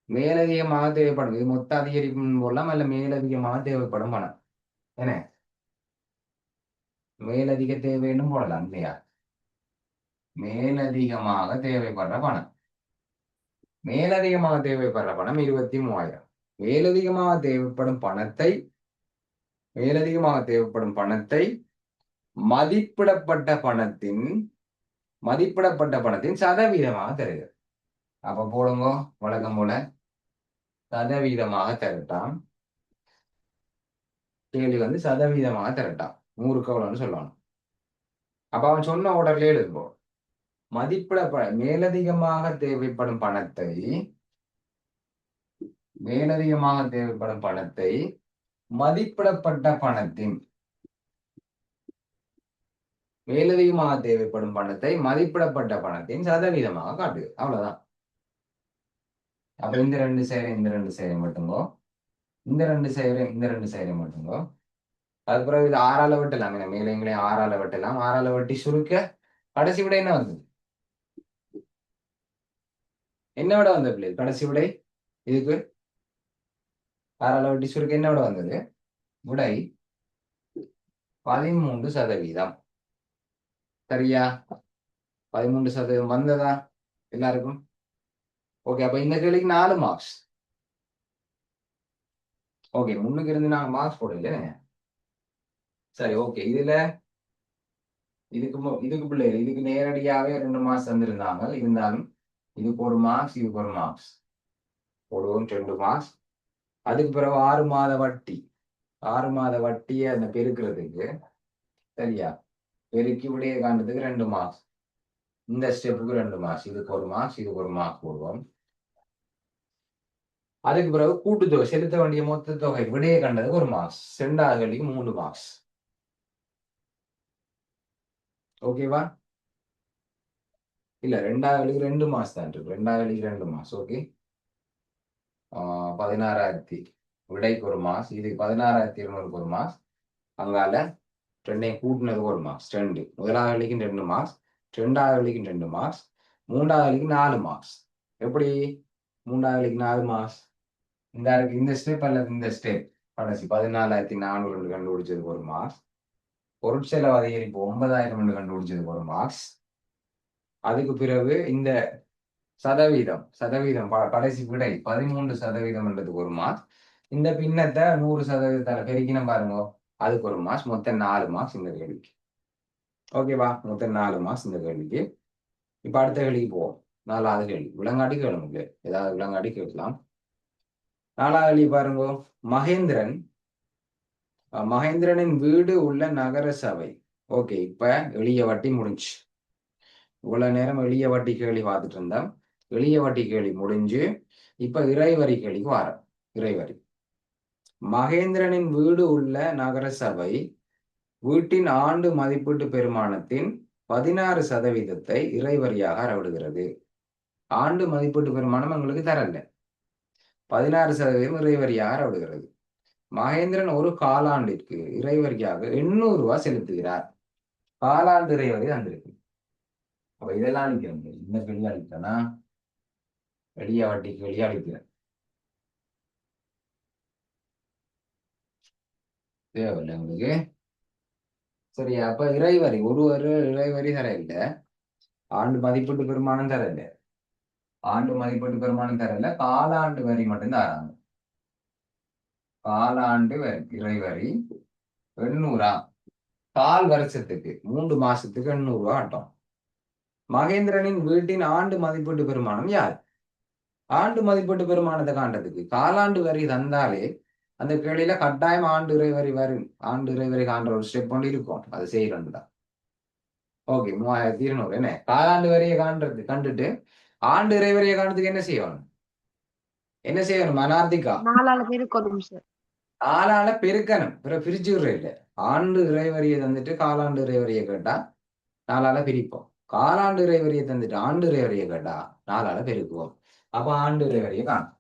S1: மேலதிகமாக தேவைப்படும், இது மொத்த அதிகரிப்பு போடலாம், அல்ல மேலதிகமாக தேவைப்படும் பணம். என்ன மேலதிக தேவைன்னு போடலாம் இல்லையா? மேலதிகமாக தேவைப்படுற பணம். மேலதிகமாக தேவைப்படுற பணம் 23,000. மேலதிகமாக தேவைப்படும் பணத்தை மதிப்பிடப்பட்ட பணத்தின் சதவீதமாக தருகிறது. அப்ப போடுங்க வழக்கம் போல சதவீதமாக திரட்டாம். கேள்வி வந்து சதவீதமாக திரட்டாம். 100க்கு எவ்வளவுன்னு சொல்லணும். அப்ப அவன் சொன்ன உடனே எழுதுவோம். மேலதிகமாக தேவைப்படும் பணத்தை மதிப்பிடப்பட்ட பணத்தின் சதவீதமாக காட்டுது. அவ்வளவுதான். அப்ப இந்த ரெண்டு சேரையும் மட்டுங்கோ, இந்த ரெண்டு சேரையும் மட்டுங்கோ. அது பிறகு இது 6ஆல வெட்டலாம். மேலே 6ஆல வெட்டலாம். 6ஆல வெட்டி சுருக்க கடைசி விட என்ன வந்தது? என்ன விட வந்த பிள்ளை? கடைசி விடை இதுக்கு 6ஆல வெட்டி சுருக்க என்ன விட வந்தது? விடை 13%. சரியா? 13% வந்ததா எல்லாருக்கும்? ஓகே. அப்ப இந்த கேள்விக்கு 4 மார்க்ஸ். ஓகே, முன்னுக்கு இருந்து நாங்க மார்க்ஸ் போடல. சரி, ஓகே. இதுக்கு பிள்ளைகள் இதுக்கு நேரடியாவே 2 மார்க்ஸ் தந்திருந்தாங்க. இருந்தாலும் இதுக்கு ஒரு மார்க்ஸ், இதுக்கு ஒரு மார்க்ஸ் போடுவோம். 2 மார்க்ஸ். அதுக்கு பிறகு 6 மாத வட்டியை அந்த பெருக்கிறதுக்கு, சரியா, பெருக்கி விடையை காண்றதுக்கு 2 மார்க்ஸ். இந்த ஸ்டெப்புக்கு 2 மார்க்ஸ். இதுக்கு ஒரு மார்க்ஸ், இதுக்கு ஒரு மார்க் போடுவோம். அதுக்கு பிறகு கூட்டுத்தொகை, செலுத்த வேண்டிய மொத்த தொகை விடையை கண்டதுக்கு ஒரு மார்க்ஸ். 2வது கேள்விக்கு 3 மார்க்ஸ். ஓகேவா? இல்ல, 2வது கேள்விக்கு 2 மார்க்ஸ் தான் இருக்கு. 2வது கேள்விக்கு 2 மார்க்ஸ். ஓகே. 16,000 விடைக்கு ஒரு மார்க்ஸ். இதுக்கு 16,200க்கு ஒரு மார்க்ஸ். அங்கால 2ஐயும் கூட்டினதுக்கு ஒரு மார்க்ஸ். 2. 1வது கேள்விக்கு 2 மார்க்ஸ், 2வது கேள்விக்கு 2 மார்க்ஸ், 3வது கேள்விக்கு 4 மார்க்ஸ். எப்படி 3வது கேள்விக்கு 4 மார்க்ஸ்? இந்த ஸ்டெப் அல்லது இந்த ஸ்டெப் கடைசி 14,400 கண்டுபிடிச்சதுக்கு ஒரு மார்க்ஸ். பொருட்செலவு அதிகரிப்பு 9,000 கண்டுபிடிச்சதுக்கு ஒரு மார்க்ஸ். அதுக்கு பிறகு இந்த சதவீதம் கடைசி விடை 13%ன்றதுக்கு ஒரு மார்க்ஸ். இந்த பின்னத்தை 100% பெருக்கின பாருங்க, அதுக்கு ஒரு மார்க்ஸ். மொத்தம் 4 மார்க்ஸ் இந்த கேள்விக்கு. ஓகேவா? மொத்தம் 4 மார்க்ஸ் இந்த கேள்விக்கு. இப்ப அடுத்த கேள்விக்கு போவோம். 4வது கேள்வி விலங்காட்டி கேளுங்க. ஏதாவது விலங்காட்டி கேட்கலாம். 4வது கேள்வி பாருங்க. மகேந்திரனின் வீடு உள்ள நகர சபை. ஓகே, இப்ப எளிய வட்டி முடிஞ்சு. இவ்வளவு நேரம் எளிய வட்டி கேள்வி பார்த்துட்டு இருந்தோம். எளிய வட்டி கேள்வி முடிஞ்சு இப்ப இறைவரி கேள்விக்கு வாரம். இறைவரி. மகேந்திரனின் வீடு உள்ள நகரசபை வீட்டின் ஆண்டு மதிப்பீட்டு பெருமானத்தின் 16% இறைவரியாக அறவிடுகிறது. ஆண்டு மதிப்பீட்டு பெருமானம் எங்களுக்கு தரல, 16% இறைவரியாக அறவிடுகிறது. மகேந்திரன் ஒரு காலாண்டிற்கு இறைவரியாக 800 ரூபாய் செலுத்துகிறார். காலாண்டு இறைவரி தந்திருக்கு. அப்ப இதெல்லாம் அளிக்கிறேன். இந்த கேள்வி அளித்தனா எளிய வட்டி கேள்வி அளிக்கிறேன். தேவையில்லை உங்களுக்கு. சரி, அப்ப இறைவரி ஒரு இறைவரி தர இல்ல, ஆண்டு மதிப்பீட்டு பெருமானம் தர இல்ல, ஆண்டு மதிப்பீட்டு பெருமானம் தர இல்ல, காலாண்டு வரி மட்டும் தராங்க. காலாண்டு வரி இறைவரி 800 கால் வருஷத்துக்கு 3 மாசத்துக்கு 800 ரூபாய் ஆட்டம். மகேந்திரனின் வீட்டின் ஆண்டு மதிப்பீட்டு பெருமானம் யார்? ஆண்டு மதிப்பீட்டு பெருமானத்தை காண்றதுக்கு காலாண்டு வரி தந்தாலே அந்த கேள்வியில கட்டாயம் ஆண்டு இறைவரி வரும். ஆண்டு இறைவரி காண்ற ஒரு ஸ்டெப் ஒன்று இருக்கும், அது செய்யறது தான். ஓகே, 3200 என்ன காலாண்டு வரியை கண்டுட்டு ஆண்டு இறைவரியை காண்றதுக்கு என்ன செய்யணும்? என்ன செய்யணும்? மனார்த்திகா
S2: 4 பெருக்கணும் சார்.
S1: 4 பெருக்கணும். பிரிச்சு விடுற இல்லை. ஆண்டு இறைவரியை தந்துட்டு காலாண்டு இறைவரியை கேட்டா 4 பிரிப்போம். காலாண்டு இறைவரியை தந்துட்டு ஆண்டு இறைவரியை கேட்டா 4 பெருக்குவோம். அப்ப ஆண்டு இறைவரியை காணும்.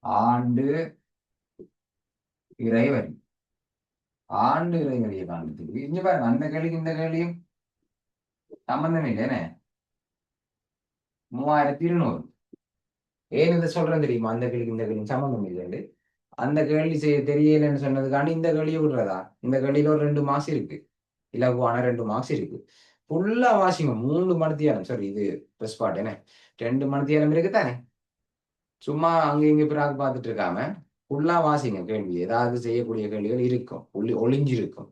S1: ஆண்டு இறைவரி, ஆண்டு இறைவரியை காண்றதுக்கு இங்க பாருங்க, அந்த கேள்விக்கு இந்த கேள்வியும் சம்பந்தம் இல்லையே. 3200. ஏன் இதை சொல்றேன் தெரியுமா? அந்த கேள்விக்கு இந்த கேள்வி சம்பந்தம் இல்லைன்னு அந்த கேள்வி செய்ய தெரியலன்னு சொன்னதுக்காண்டி இந்த கேள்வியை விடுறதா? இந்த கேள்வியில ஒரு 2 மார்க்ஸ் இருக்கு, இலகுவான 2 மார்க்ஸ் இருக்கு. ஃபுல்லா வாசிங்க. 3 மணித்தியாலம். சாரி, இது ப்ளஸ் பார்ட் என்ன 2 மணித்தியாலம் இருக்குதானே. சும்மா அங்க இங்க பிறகு பார்த்துட்டு இருக்காம ஃபுல்லா வாசிங்க. கேள்வி ஏதாவது செய்யக்கூடிய கேள்விகள் இருக்கும், ஒளிஞ்சிருக்கும்.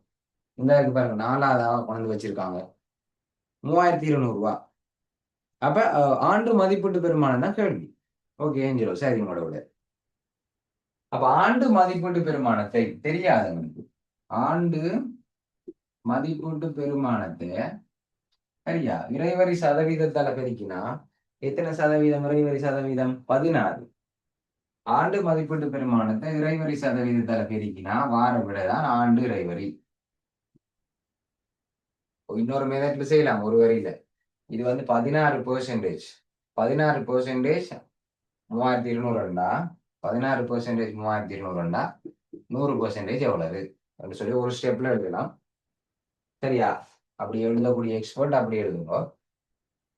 S1: இந்த பாருங்க, 4ஆவதா கொண்டு வச்சிருக்காங்க 3200 ரூபாய். அப்ப ஆண்டு மதிப்பீட்டு பெருமானம் தான் கேள்வி. ஓகே ஏஞ்சலோ, சரி உங்களோட விட. அப்ப ஆண்டு மதிப்பீட்டு பெருமானத்தை தெரியாதவங்களுக்கு ஆண்டு மதிப்பீட்டு பெருமானத்தை சரியா இறைவரி சதவீதத்தால பெருக்கினா எத்தனை சதவீதம்? இறைவரி சதவீதம் 16. ஆண்டு மதிப்பீட்டு பெருமானத்தை இறைவரி சதவீதத்தால பெருக்கினா வார விடைதான் ஆண்டு இறைவரி. இன்னொரு மெதட்ல செய்யலாம் ஒரு வரியில. இது வந்து 16%. 16% 3200 16% 3200 100% எவ்வளவு அப்படின்னு சொல்லி ஒரு ஸ்டெப்ல எழுதலாம். சரியா? அப்படி எழுதக்கூடிய எக்ஸ்பர்ட் அப்படி எழுதுங்க.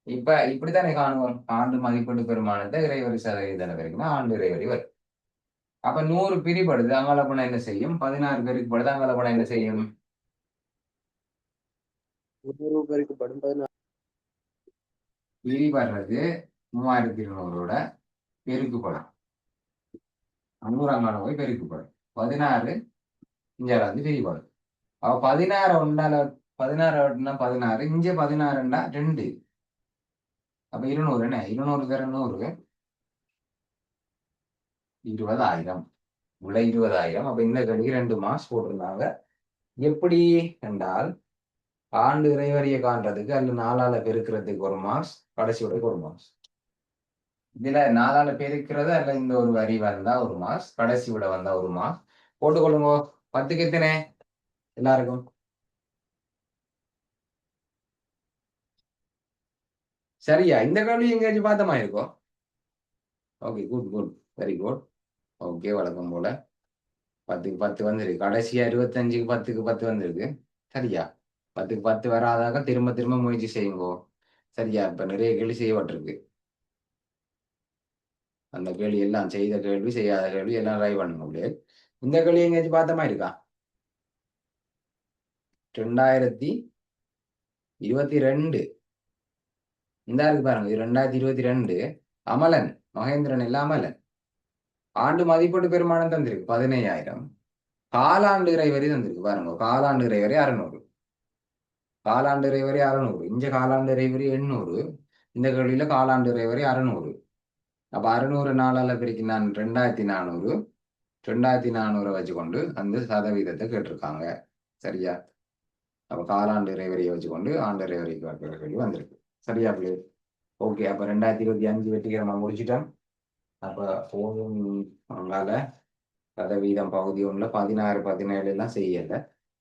S1: இப்ப இப்படித்தானே காணுவோம். ஆண்டு மதிப்பீட்டு பெருமானத்தை இறைவரி சதவீதம் வரைக்கும் ஆண்டு இறைவரி வரும். அப்ப 100 பிரிபடுது, அங்கால போனா என்ன செய்யும்? 16 பேருக்கு படுது, அங்கால போனா என்ன செய்யும்?
S3: 100 பேருக்கு படும் 14.
S1: பிரிபடுறது 3200 பெருக்குப்படும். 100 போய் பெருக்குப்படும். 16 இங்க வந்து பிரிபடும். அவ 16 ஒன்றால 16 16 இங்க 16 2. அப்ப 200 என்ன? 200 தர 100 20,000. உள்ள 20,000. அப்ப இந்த கடிக்கு 2 மார்க்ஸ் போட்டிருந்தாங்க. எப்படி என்றால் ஆண்டு இறைவரியை காண்றதுக்கு அல்ல 4ஆல பெருக்கிறதுக்கு ஒரு மார்க்ஸ், கடைசியோட ஒரு மார்க்ஸ். இதுல 4ஆல பெருக்கிறது அல்ல இந்த ஒரு வரி வந்தா ஒரு மார்க்ஸ், கடைசி விட வந்தா ஒரு மார்க்ஸ் போட்டுக்கொள்ளுங்க. 10க்கு எத்தனை எல்லாருக்கும்? சரியா? இந்த கேள்வி எங்கேயாச்சும் பார்த்தமா இருக்கும்? Okay, good good, very good. Okay, வழக்கம் போல 10க்கு 10 வந்துருக்கு. கடைசியா 25க்கு 10க்கு 10 வந்திருக்கு. சரியா? 10க்கு 10 வராதாக திரும்ப திரும்ப முயற்சி செய்யுங்கோ. சரியா? இப்ப நிறைய கேள்வி செய்யப்பட்டிருக்கு. அந்த கேள்வி எல்லாம் செய்த கேள்வி செய்யாத கேள்வி எல்லாம் ட்ரை பண்ணுங்க. அப்படியே இந்த கேள்வி எங்கேயாச்சும் பார்த்தமா இருக்கா? 2022 இந்த இருக்கு பாருங்க. இது 2022 அமலன், மகேந்திரன் இல்ல அமலன். ஆண்டு மதிப்பீட்டு பெருமானம் தந்திருக்கு 15,000. காலாண்டு இறைவரி தந்திருக்கு பாருங்க. காலாண்டு இறைவரி 600. காலாண்டு இறைவரி 600. இங்க காலாண்டு இறைவரி 800. இந்த கேள்வியில காலாண்டு இறைவரி 600. அப்ப 600 4ஆல பிரிக்கு நான் 2400. 2400 வச்சுக்கொண்டு அந்த சதவீதத்தை கேட்டிருக்காங்க. சரியா? அப்ப காலாண்டு இறைவரியை வச்சுக்கொண்டு ஆண்டு இறைவரிக்கு கேள்வி வந்திருக்கு. சரியா பிள்ளை? ஓகே, அப்ப 2025 வெற்றிகரமா முடிச்சிட்டோம். அப்ப போதும். அங்கால சதவீதம் பகுதி 1ல 16 17 எல்லாம் செய்யல.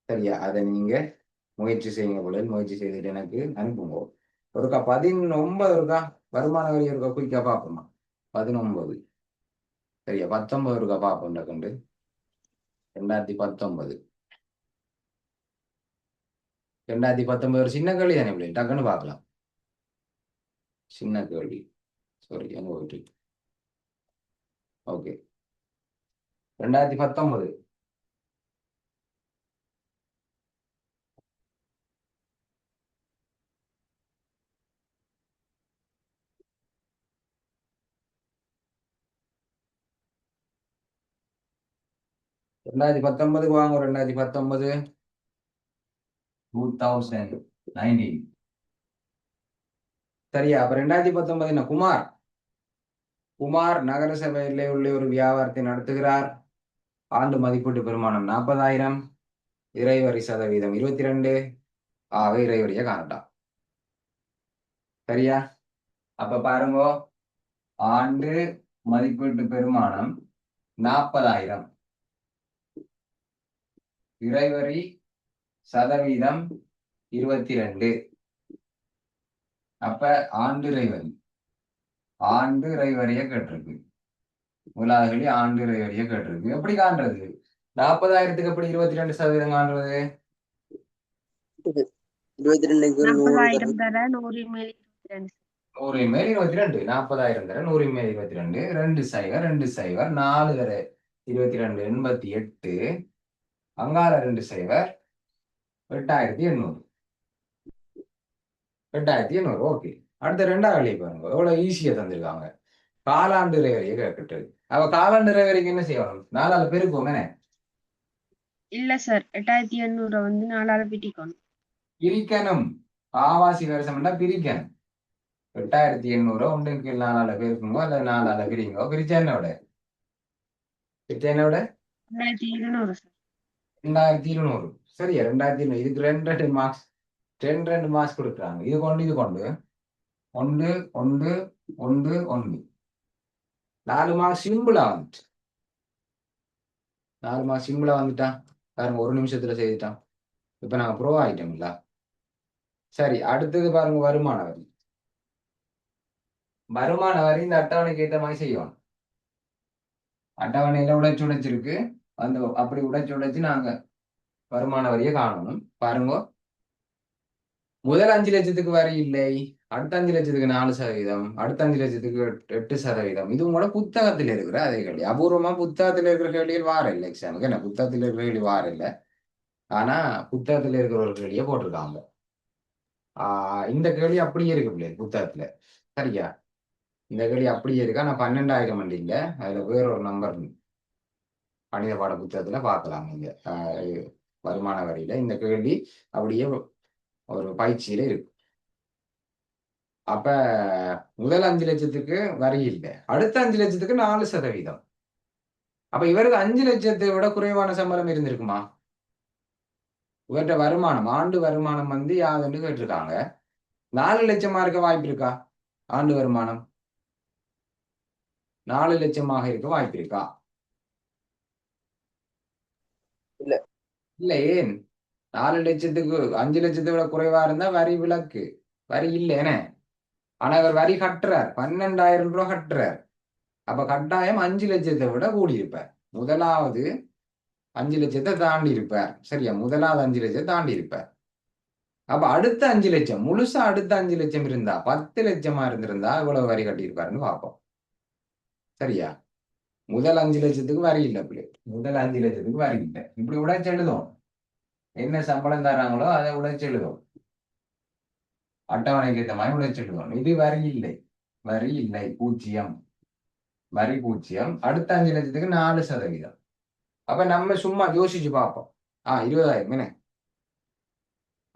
S1: சரியா, அதை நீங்க முயற்சி செய்யுங்க போல. முயற்சி செய்துட்டு எனக்கு அனுப்புங்க. ஒருக்கா 19 இருக்கா வருமான வரி இருக்கா குயிக்கா பார்ப்போமா? 19 சரியா, 19 இருக்கா பார்ப்போம். கண்டு 2019 2019 ஒரு சின்ன கேள்வி தானே பிள்ளை, டக்குன்னு பார்க்கலாம். சின்ன கேள்வி. சாரி, எங்க போயிட்டு. ஓகே, 2019 2019 வாங்க. 2019 2019 சரியா. அப்ப 2019 என்ன? குமார் நகரசபையிலே உள்ள ஒரு வியாபாரத்தை நடத்துகிறார். ஆண்டு மதிப்பீட்டு பெருமானம் 40,000. இறைவரி சதவீதம் 22. ஆக இறைவரிய காணட்டான். சரியா, அப்ப பாருங்க, ஆண்டு மதிப்பீட்டு பெருமானம் 40,000. இறைவரி சதவீதம் 22. அப்ப ஆண்டு இறைவரிய கேட்டிருக்கு. முதலாவது ஆண்டு இறைவரிய கேட்டிருக்கு. எப்படி காண்றது? 40,000க்கு எப்படி 22% காண்றது?
S3: 22க்கு
S2: 40,000 தர 100 மேல் 22.
S1: 100 மேல் 22. 40,000 தர 100 மேல் 22. 2 சைவர் 2 சைவர் 4 தர 22 88. அங்கால 2 சைவர் 8,800. 8,800. ஓகே, அடுத்த 2வது வழியை பாருங்க, எவ்வளவு ஈஸியா தந்திருக்காங்க. காலாண்டு இறைவரையை கேட்கட்டு. அவ காலாண்டு இறைவரைக்கு என்ன செய்யணும்? 4ஆல பெருக்கும் என்ன?
S2: இல்ல சார், 8,800 வந்து 4ஆல பிரிக்கணும்.
S1: பிரிக்கணும். ஆவாசி வருஷம்னா பிரிக்கணும். 8,800 ஒன்றுக்கு 4ஆல பெருக்குங்க, அல்லது 4ஆல பிரிங்க. பிரிச்சா என்னோட
S2: 2,200 சார்.
S1: 2,200. சரியா, 2,200. இதுக்கு 2 மார்க்ஸ் 2 மார்க்ஸ் கொடுக்குறாங்க. இது கொண்டு 1 1 1 1 4 மார்க்ஸ் சிம்பிளா வந்துட்டு. 4 மார்க்ஸ் சிம்பிளா வந்துட்டான் பாருங்க. 1 நிமிஷத்துல செய்துட்டான். இப்ப நாங்க ப்ரோ ஆயிட்டோம் இல்ல. சரி, அடுத்தது பாருங்க, வருமான வரி. இந்த அட்டவணைக்கு ஏற்ற மாதிரி செய்வோம். அட்டவணையில உடைச்சிருக்கு. அந்த அப்படி உடைச்சு நாங்க வருமான வரியை காணணும். பாருங்க, முதல் 5 லட்சத்துக்கு வரி இல்லை. அடுத்த 5 லட்சத்துக்கு 4%. அடுத்த 5 லட்சத்துக்கு 8%. இது உங்களோட புத்தகத்தில் இருக்கிற அதே கேள்வி. அபூர்வமா புத்தகத்தில் இருக்கிற கேள்விகள் வார இல்லை எக்ஸாமுக்கு. என்ன புத்தகத்தில் இருக்கிற கேள்வி வார இல்லை. ஆனா புத்தகத்தில் இருக்கிற ஒரு கேள்வியை போட்டிருக்காங்க. இந்த கேள்வி அப்படியே இருக்கு பிள்ளை புத்தகத்துல. சரியா, இந்த கேள்வி அப்படியே இருக்கு. ஆனா 12,000 இல்லை, அதுல வேற ஒரு நம்பர் கணித பாட புத்தகத்துல பார்க்கலாம். நீங்க வருமான வரியில இந்த கேள்வி அப்படியே ஒரு பயிற்சியில இருக்கு. அப்ப முதல் 5 லட்சத்துக்கு வரி இல்லை. அடுத்த 5 லட்சத்துக்கு 4%. அப்ப இவருக்கு 5 லட்சத்தை விட குறைவான சம்பளம் இருந்திருக்குமா? இவர்கிட்ட வருமானம், ஆண்டு வருமானம் வந்து யாதுன்னு கேட்டிருக்காங்க. 4 லட்சமா இருக்க வாய்ப்பு இருக்கா? ஆண்டு வருமானம் 4 லட்சமாக இருக்க வாய்ப்பு இருக்கா?
S3: இல்ல.
S1: இல்ல, ஏன்? 4 லட்சத்துக்கு 5 லட்சத்தை விட குறைவா இருந்தா வரி விலக்கு, வரி இல்லைன்னு. ஆனா இவர் வரி கட்டுறார், 12,000 ரூபாய் கட்டுறார். அப்ப கட்டாயம் 5 லட்சத்தை விட கூடியிருப்பார். முதலாவது 5 லட்சத்தை தாண்டி இருப்பார். சரியா, முதலாவது 5 லட்சத்தை தாண்டி இருப்பார். அப்ப அடுத்த 5 லட்சம் முழுசா அடுத்த 5 லட்சம் இருந்தா 10 லட்சமா இருந்திருந்தா இவ்வளவு வரி கட்டியிருப்பாருன்னு பார்ப்போம். சரியா, முதல் 5 லட்சத்துக்கு வரி இல்லை பிள்ளை. முதல் 5 லட்சத்துக்கு வரி இல்லை. இப்படி உடைச்சு எழுதும். என்ன சம்பளம் தராங்களோ அதை உடைச்சு எழுதும். அட்டவணைக்கு ஏற்ற மாதிரி உடைச்சு எழுதும். இது வரி இல்லை, வரி இல்லை, 0. வரி 0. அடுத்த 5 லட்சத்துக்கு 4%. அப்ப நம்ம சும்மா யோசிச்சு பார்ப்போம். 20,000 என்ன?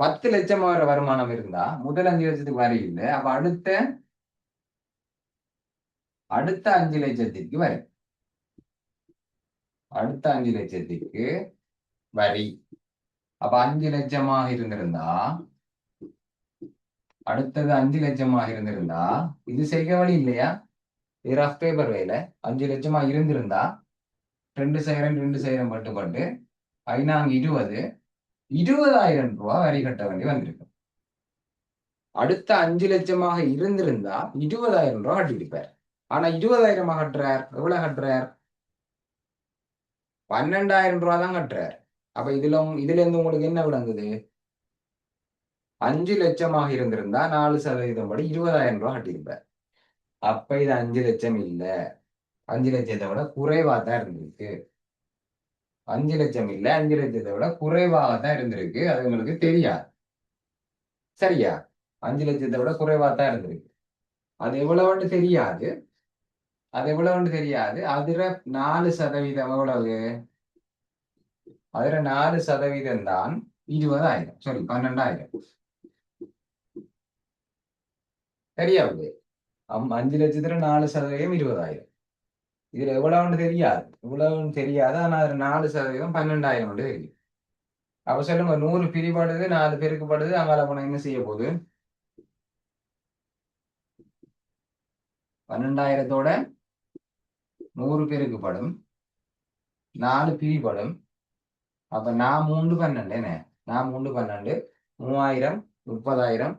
S1: 10 லட்சம் வருமானம் இருந்தா முதல் 5 லட்சத்துக்கு வரி இல்லை. அப்ப அடுத்த 5 லட்சத்திற்கு வரி. அடுத்த 5 லட்சத்திற்கு வரி. அப்ப 5 லட்சமாக இருந்திருந்தா அடுத்தது 5 லட்சமாக இருந்திருந்தா இது செய்ய வழி இல்லையா? இது ரஃப் பேப்பர் வேல. 5 லட்சமா இருந்திருந்தா 2 பட்டு 20 20,000 ரூபாய் வரி கட்ட வேண்டி வந்திருக்கும். அடுத்த 5 லட்சமாக இருந்திருந்தா 20,000 ரூபாய் கட்டியிருப்பார். ஆனா 20,000 கட்டுறார். எவ்வளவு கட்டுறார்? 12,000 ரூபாய் தான் கட்டுறார். அப்ப இதுல இருந்து உங்களுக்கு என்ன விளங்குது? 5 லட்சமாக இருந்திருந்தா 4% படி 20,000 ரூபாய் கட்டியிருப்பார். அப்ப இது 5 லட்சம் இல்ல, 5 லட்சத்தை விட குறைவா தான் இருந்திருக்கு. 5 லட்சம் இல்ல, 5 லட்சத்தை விட குறைவாக தான் இருந்திருக்கு. அது உங்களுக்கு தெரியாது, சரியா? 5 லட்சத்தை விட குறைவா தான் இருந்திருக்கு. அது எவ்வளவுன்னு தெரியாது. அதுல 4% எவ்வளவு? அதுல 4% தான் 20,000, சாரி 12,000. தெரியாது. 5 லட்சத்துல 4% 20,000. இதுல எவ்வளவுன்னு தெரியாது. ஆனா அதுல 4% 12,000 தெரியும். அப்ப சொல்லுங்க, 100 பிரிபடுது, 4 பெருக்கப்படுது, அங்கால போன என்ன செய்ய போகுது? 12,000தோட 100 பெருக்கப்படும், 4 பிரிபடும். அப்ப நான் 3 12 என்ன? நான் 3 12 3000 30,000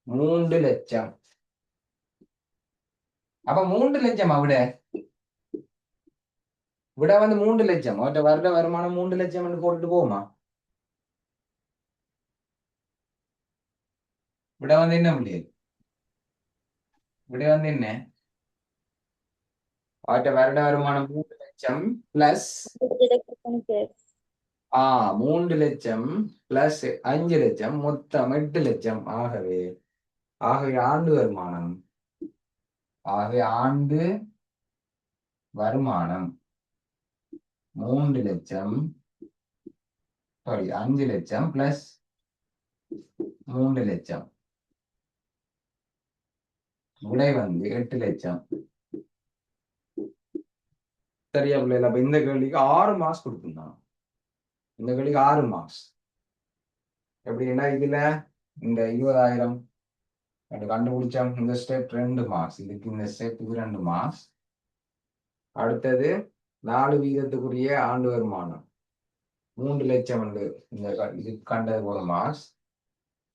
S1: 3 லட்சம். அப்ப 3 லட்சம் விட வந்து 3 லட்சம். அவற்றை வருட வருமானம் 3 லட்சம் போட்டுட்டு போகுமா? விட வந்து என்ன முடியாது? விட வந்து என்ன? அவற்றை வருட வருமானம் 3 லட்சம் பிளஸ் 3 லட்சம் பிளஸ் 5 லட்சம் மொத்தம் 8 லட்சம். ஆகவே ஆண்டு வருமானம், ஆண்டு வருமானம் 3 லட்சம், சாரி 5 லட்சம் பிளஸ் 3 லட்சம், விடை வந்து 8 லட்சம். சரியா பிள்ளைல? அப்ப இந்த கேள்விக்கு 6 மார்க்ஸ் கொடுத்துருந்தாங்க. இந்த கேள்விக்கு 6 மார்க்ஸ். எப்படின்னா இதுல இந்த 20,000 கண்டுபிடிச்சோம். இந்த ஸ்டெப் 2 மார்க்ஸ், இதுக்கு இந்த ஸ்டெப் 2 மார்க்ஸ். அடுத்தது 4 வீதத்துக்குரிய ஆண்டு வருமானம் 3 லட்சம் இது கண்டது 1 மார்க்ஸ்.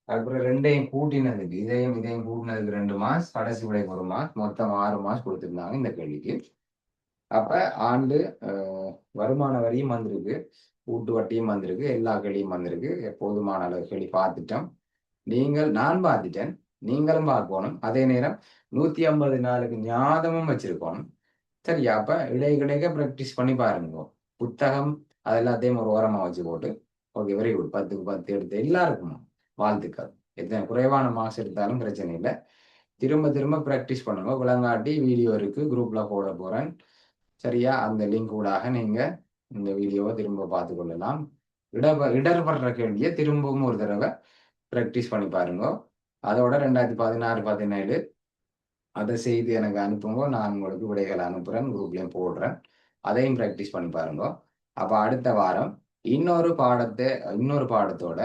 S1: அதுக்கப்புறம் 2ஐயும் கூட்டினதுக்கு, இதையும் கூட்டினதுக்கு 2 மார்க்ஸ். கடைசி விடை 1 மார்க்ஸ். மொத்தம் 6 மார்க்ஸ் கொடுத்துருந்தாங்க இந்த கேள்விக்கு. அப்ப ஆண்டு வருமான வரியும் வந்திருக்கு, கூட்டு வட்டியும் வந்திருக்கு, எல்லா கேள்வியும் வந்திருக்கு. போதுமான அளவு கேள்வி பார்த்துட்டோம். நான் பார்த்துட்டேன், நீங்களும் பார்க்கணும். அதே நேரம் 150 நாளுக்கு ஞாபகமும் வச்சிருக்கணும். சரியா? அப்ப இடைக்கிடைக்க ப்ராக்டிஸ் பண்ணி பாருங்க. புத்தகம் அது எல்லாத்தையும் ஒரு ஓரமா வச்சு போட்டு, ஓகே வெரி குட், 10க்கு 10 எடுத்து எல்லாருக்கும் வாழ்த்துக்கள். எத்தனை குறைவான மார்க்ஸ் எடுத்தாலும் பிரச்சனை இல்லை. திரும்ப ப்ராக்டிஸ் பண்ணுங்க. விளங்காட்டி வீடியோ இருக்கு, குரூப்ல போட போறேன். சரியா? அந்த லிங்க் ஊடாக நீங்க இந்த வீடியோவை திரும்ப பார்த்து கொள்ளலாம். இடர்படுற கேள்வியை திரும்பவும் ஒரு தடவை ப்ராக்டிஸ் பண்ணி பாருங்க. அதோட 2016 17 அதை செய்து எனக்கு அனுப்புங்க. நான் உங்களுக்கு விடைகளை அனுப்புறேன், குரூப்லயும் போடுறேன். அதையும் ப்ராக்டிஸ் பண்ணி பாருங்க. அப்ப அடுத்த வாரம் இன்னொரு பாடத்தோட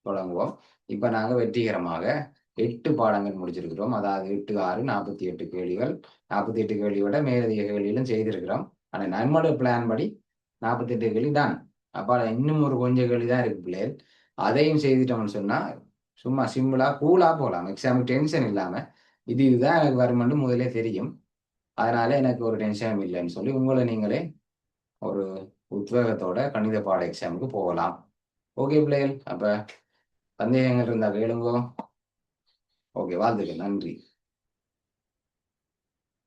S1: தொடங்குவோம். இப்ப நாங்க வெற்றிகரமாக 8 பாடங்கள் முடிச்சிருக்கிறோம். அதாவது 8 6 48 கேள்விகள். 48 கேள்வியோட மேலதிக கேள்விகளும் செய்திருக்கிறோம். ஆனா நம்மளோட பிளான் படி 48 கேள்வி தான். அப்ப இன்னும் ஒரு கொஞ்சம் கேள்வி தான் இருக்கு பிள்ளைகள். அதையும் செய்துட்டோம்னு சொன்னா சும்மா சிம்பிளா கூலா போகலாம். எக்ஸாமுக்கு டென்ஷன் இல்லாம இதுதான் எனக்கு வருமென்று முதலே தெரியும். அதனால எனக்கு ஒரு டென்ஷனும் இல்லைன்னு சொல்லி உங்களை நீங்களே ஒரு உத்வேகத்தோட கணித பாட எக்ஸாமுக்கு போகலாம். ஓகே பிள்ளைகள், அப்ப சந்தேகங்கள் இருந்தா கேளுங்கோ. ஓகே, வாழ்த்துக்கள், நன்றி.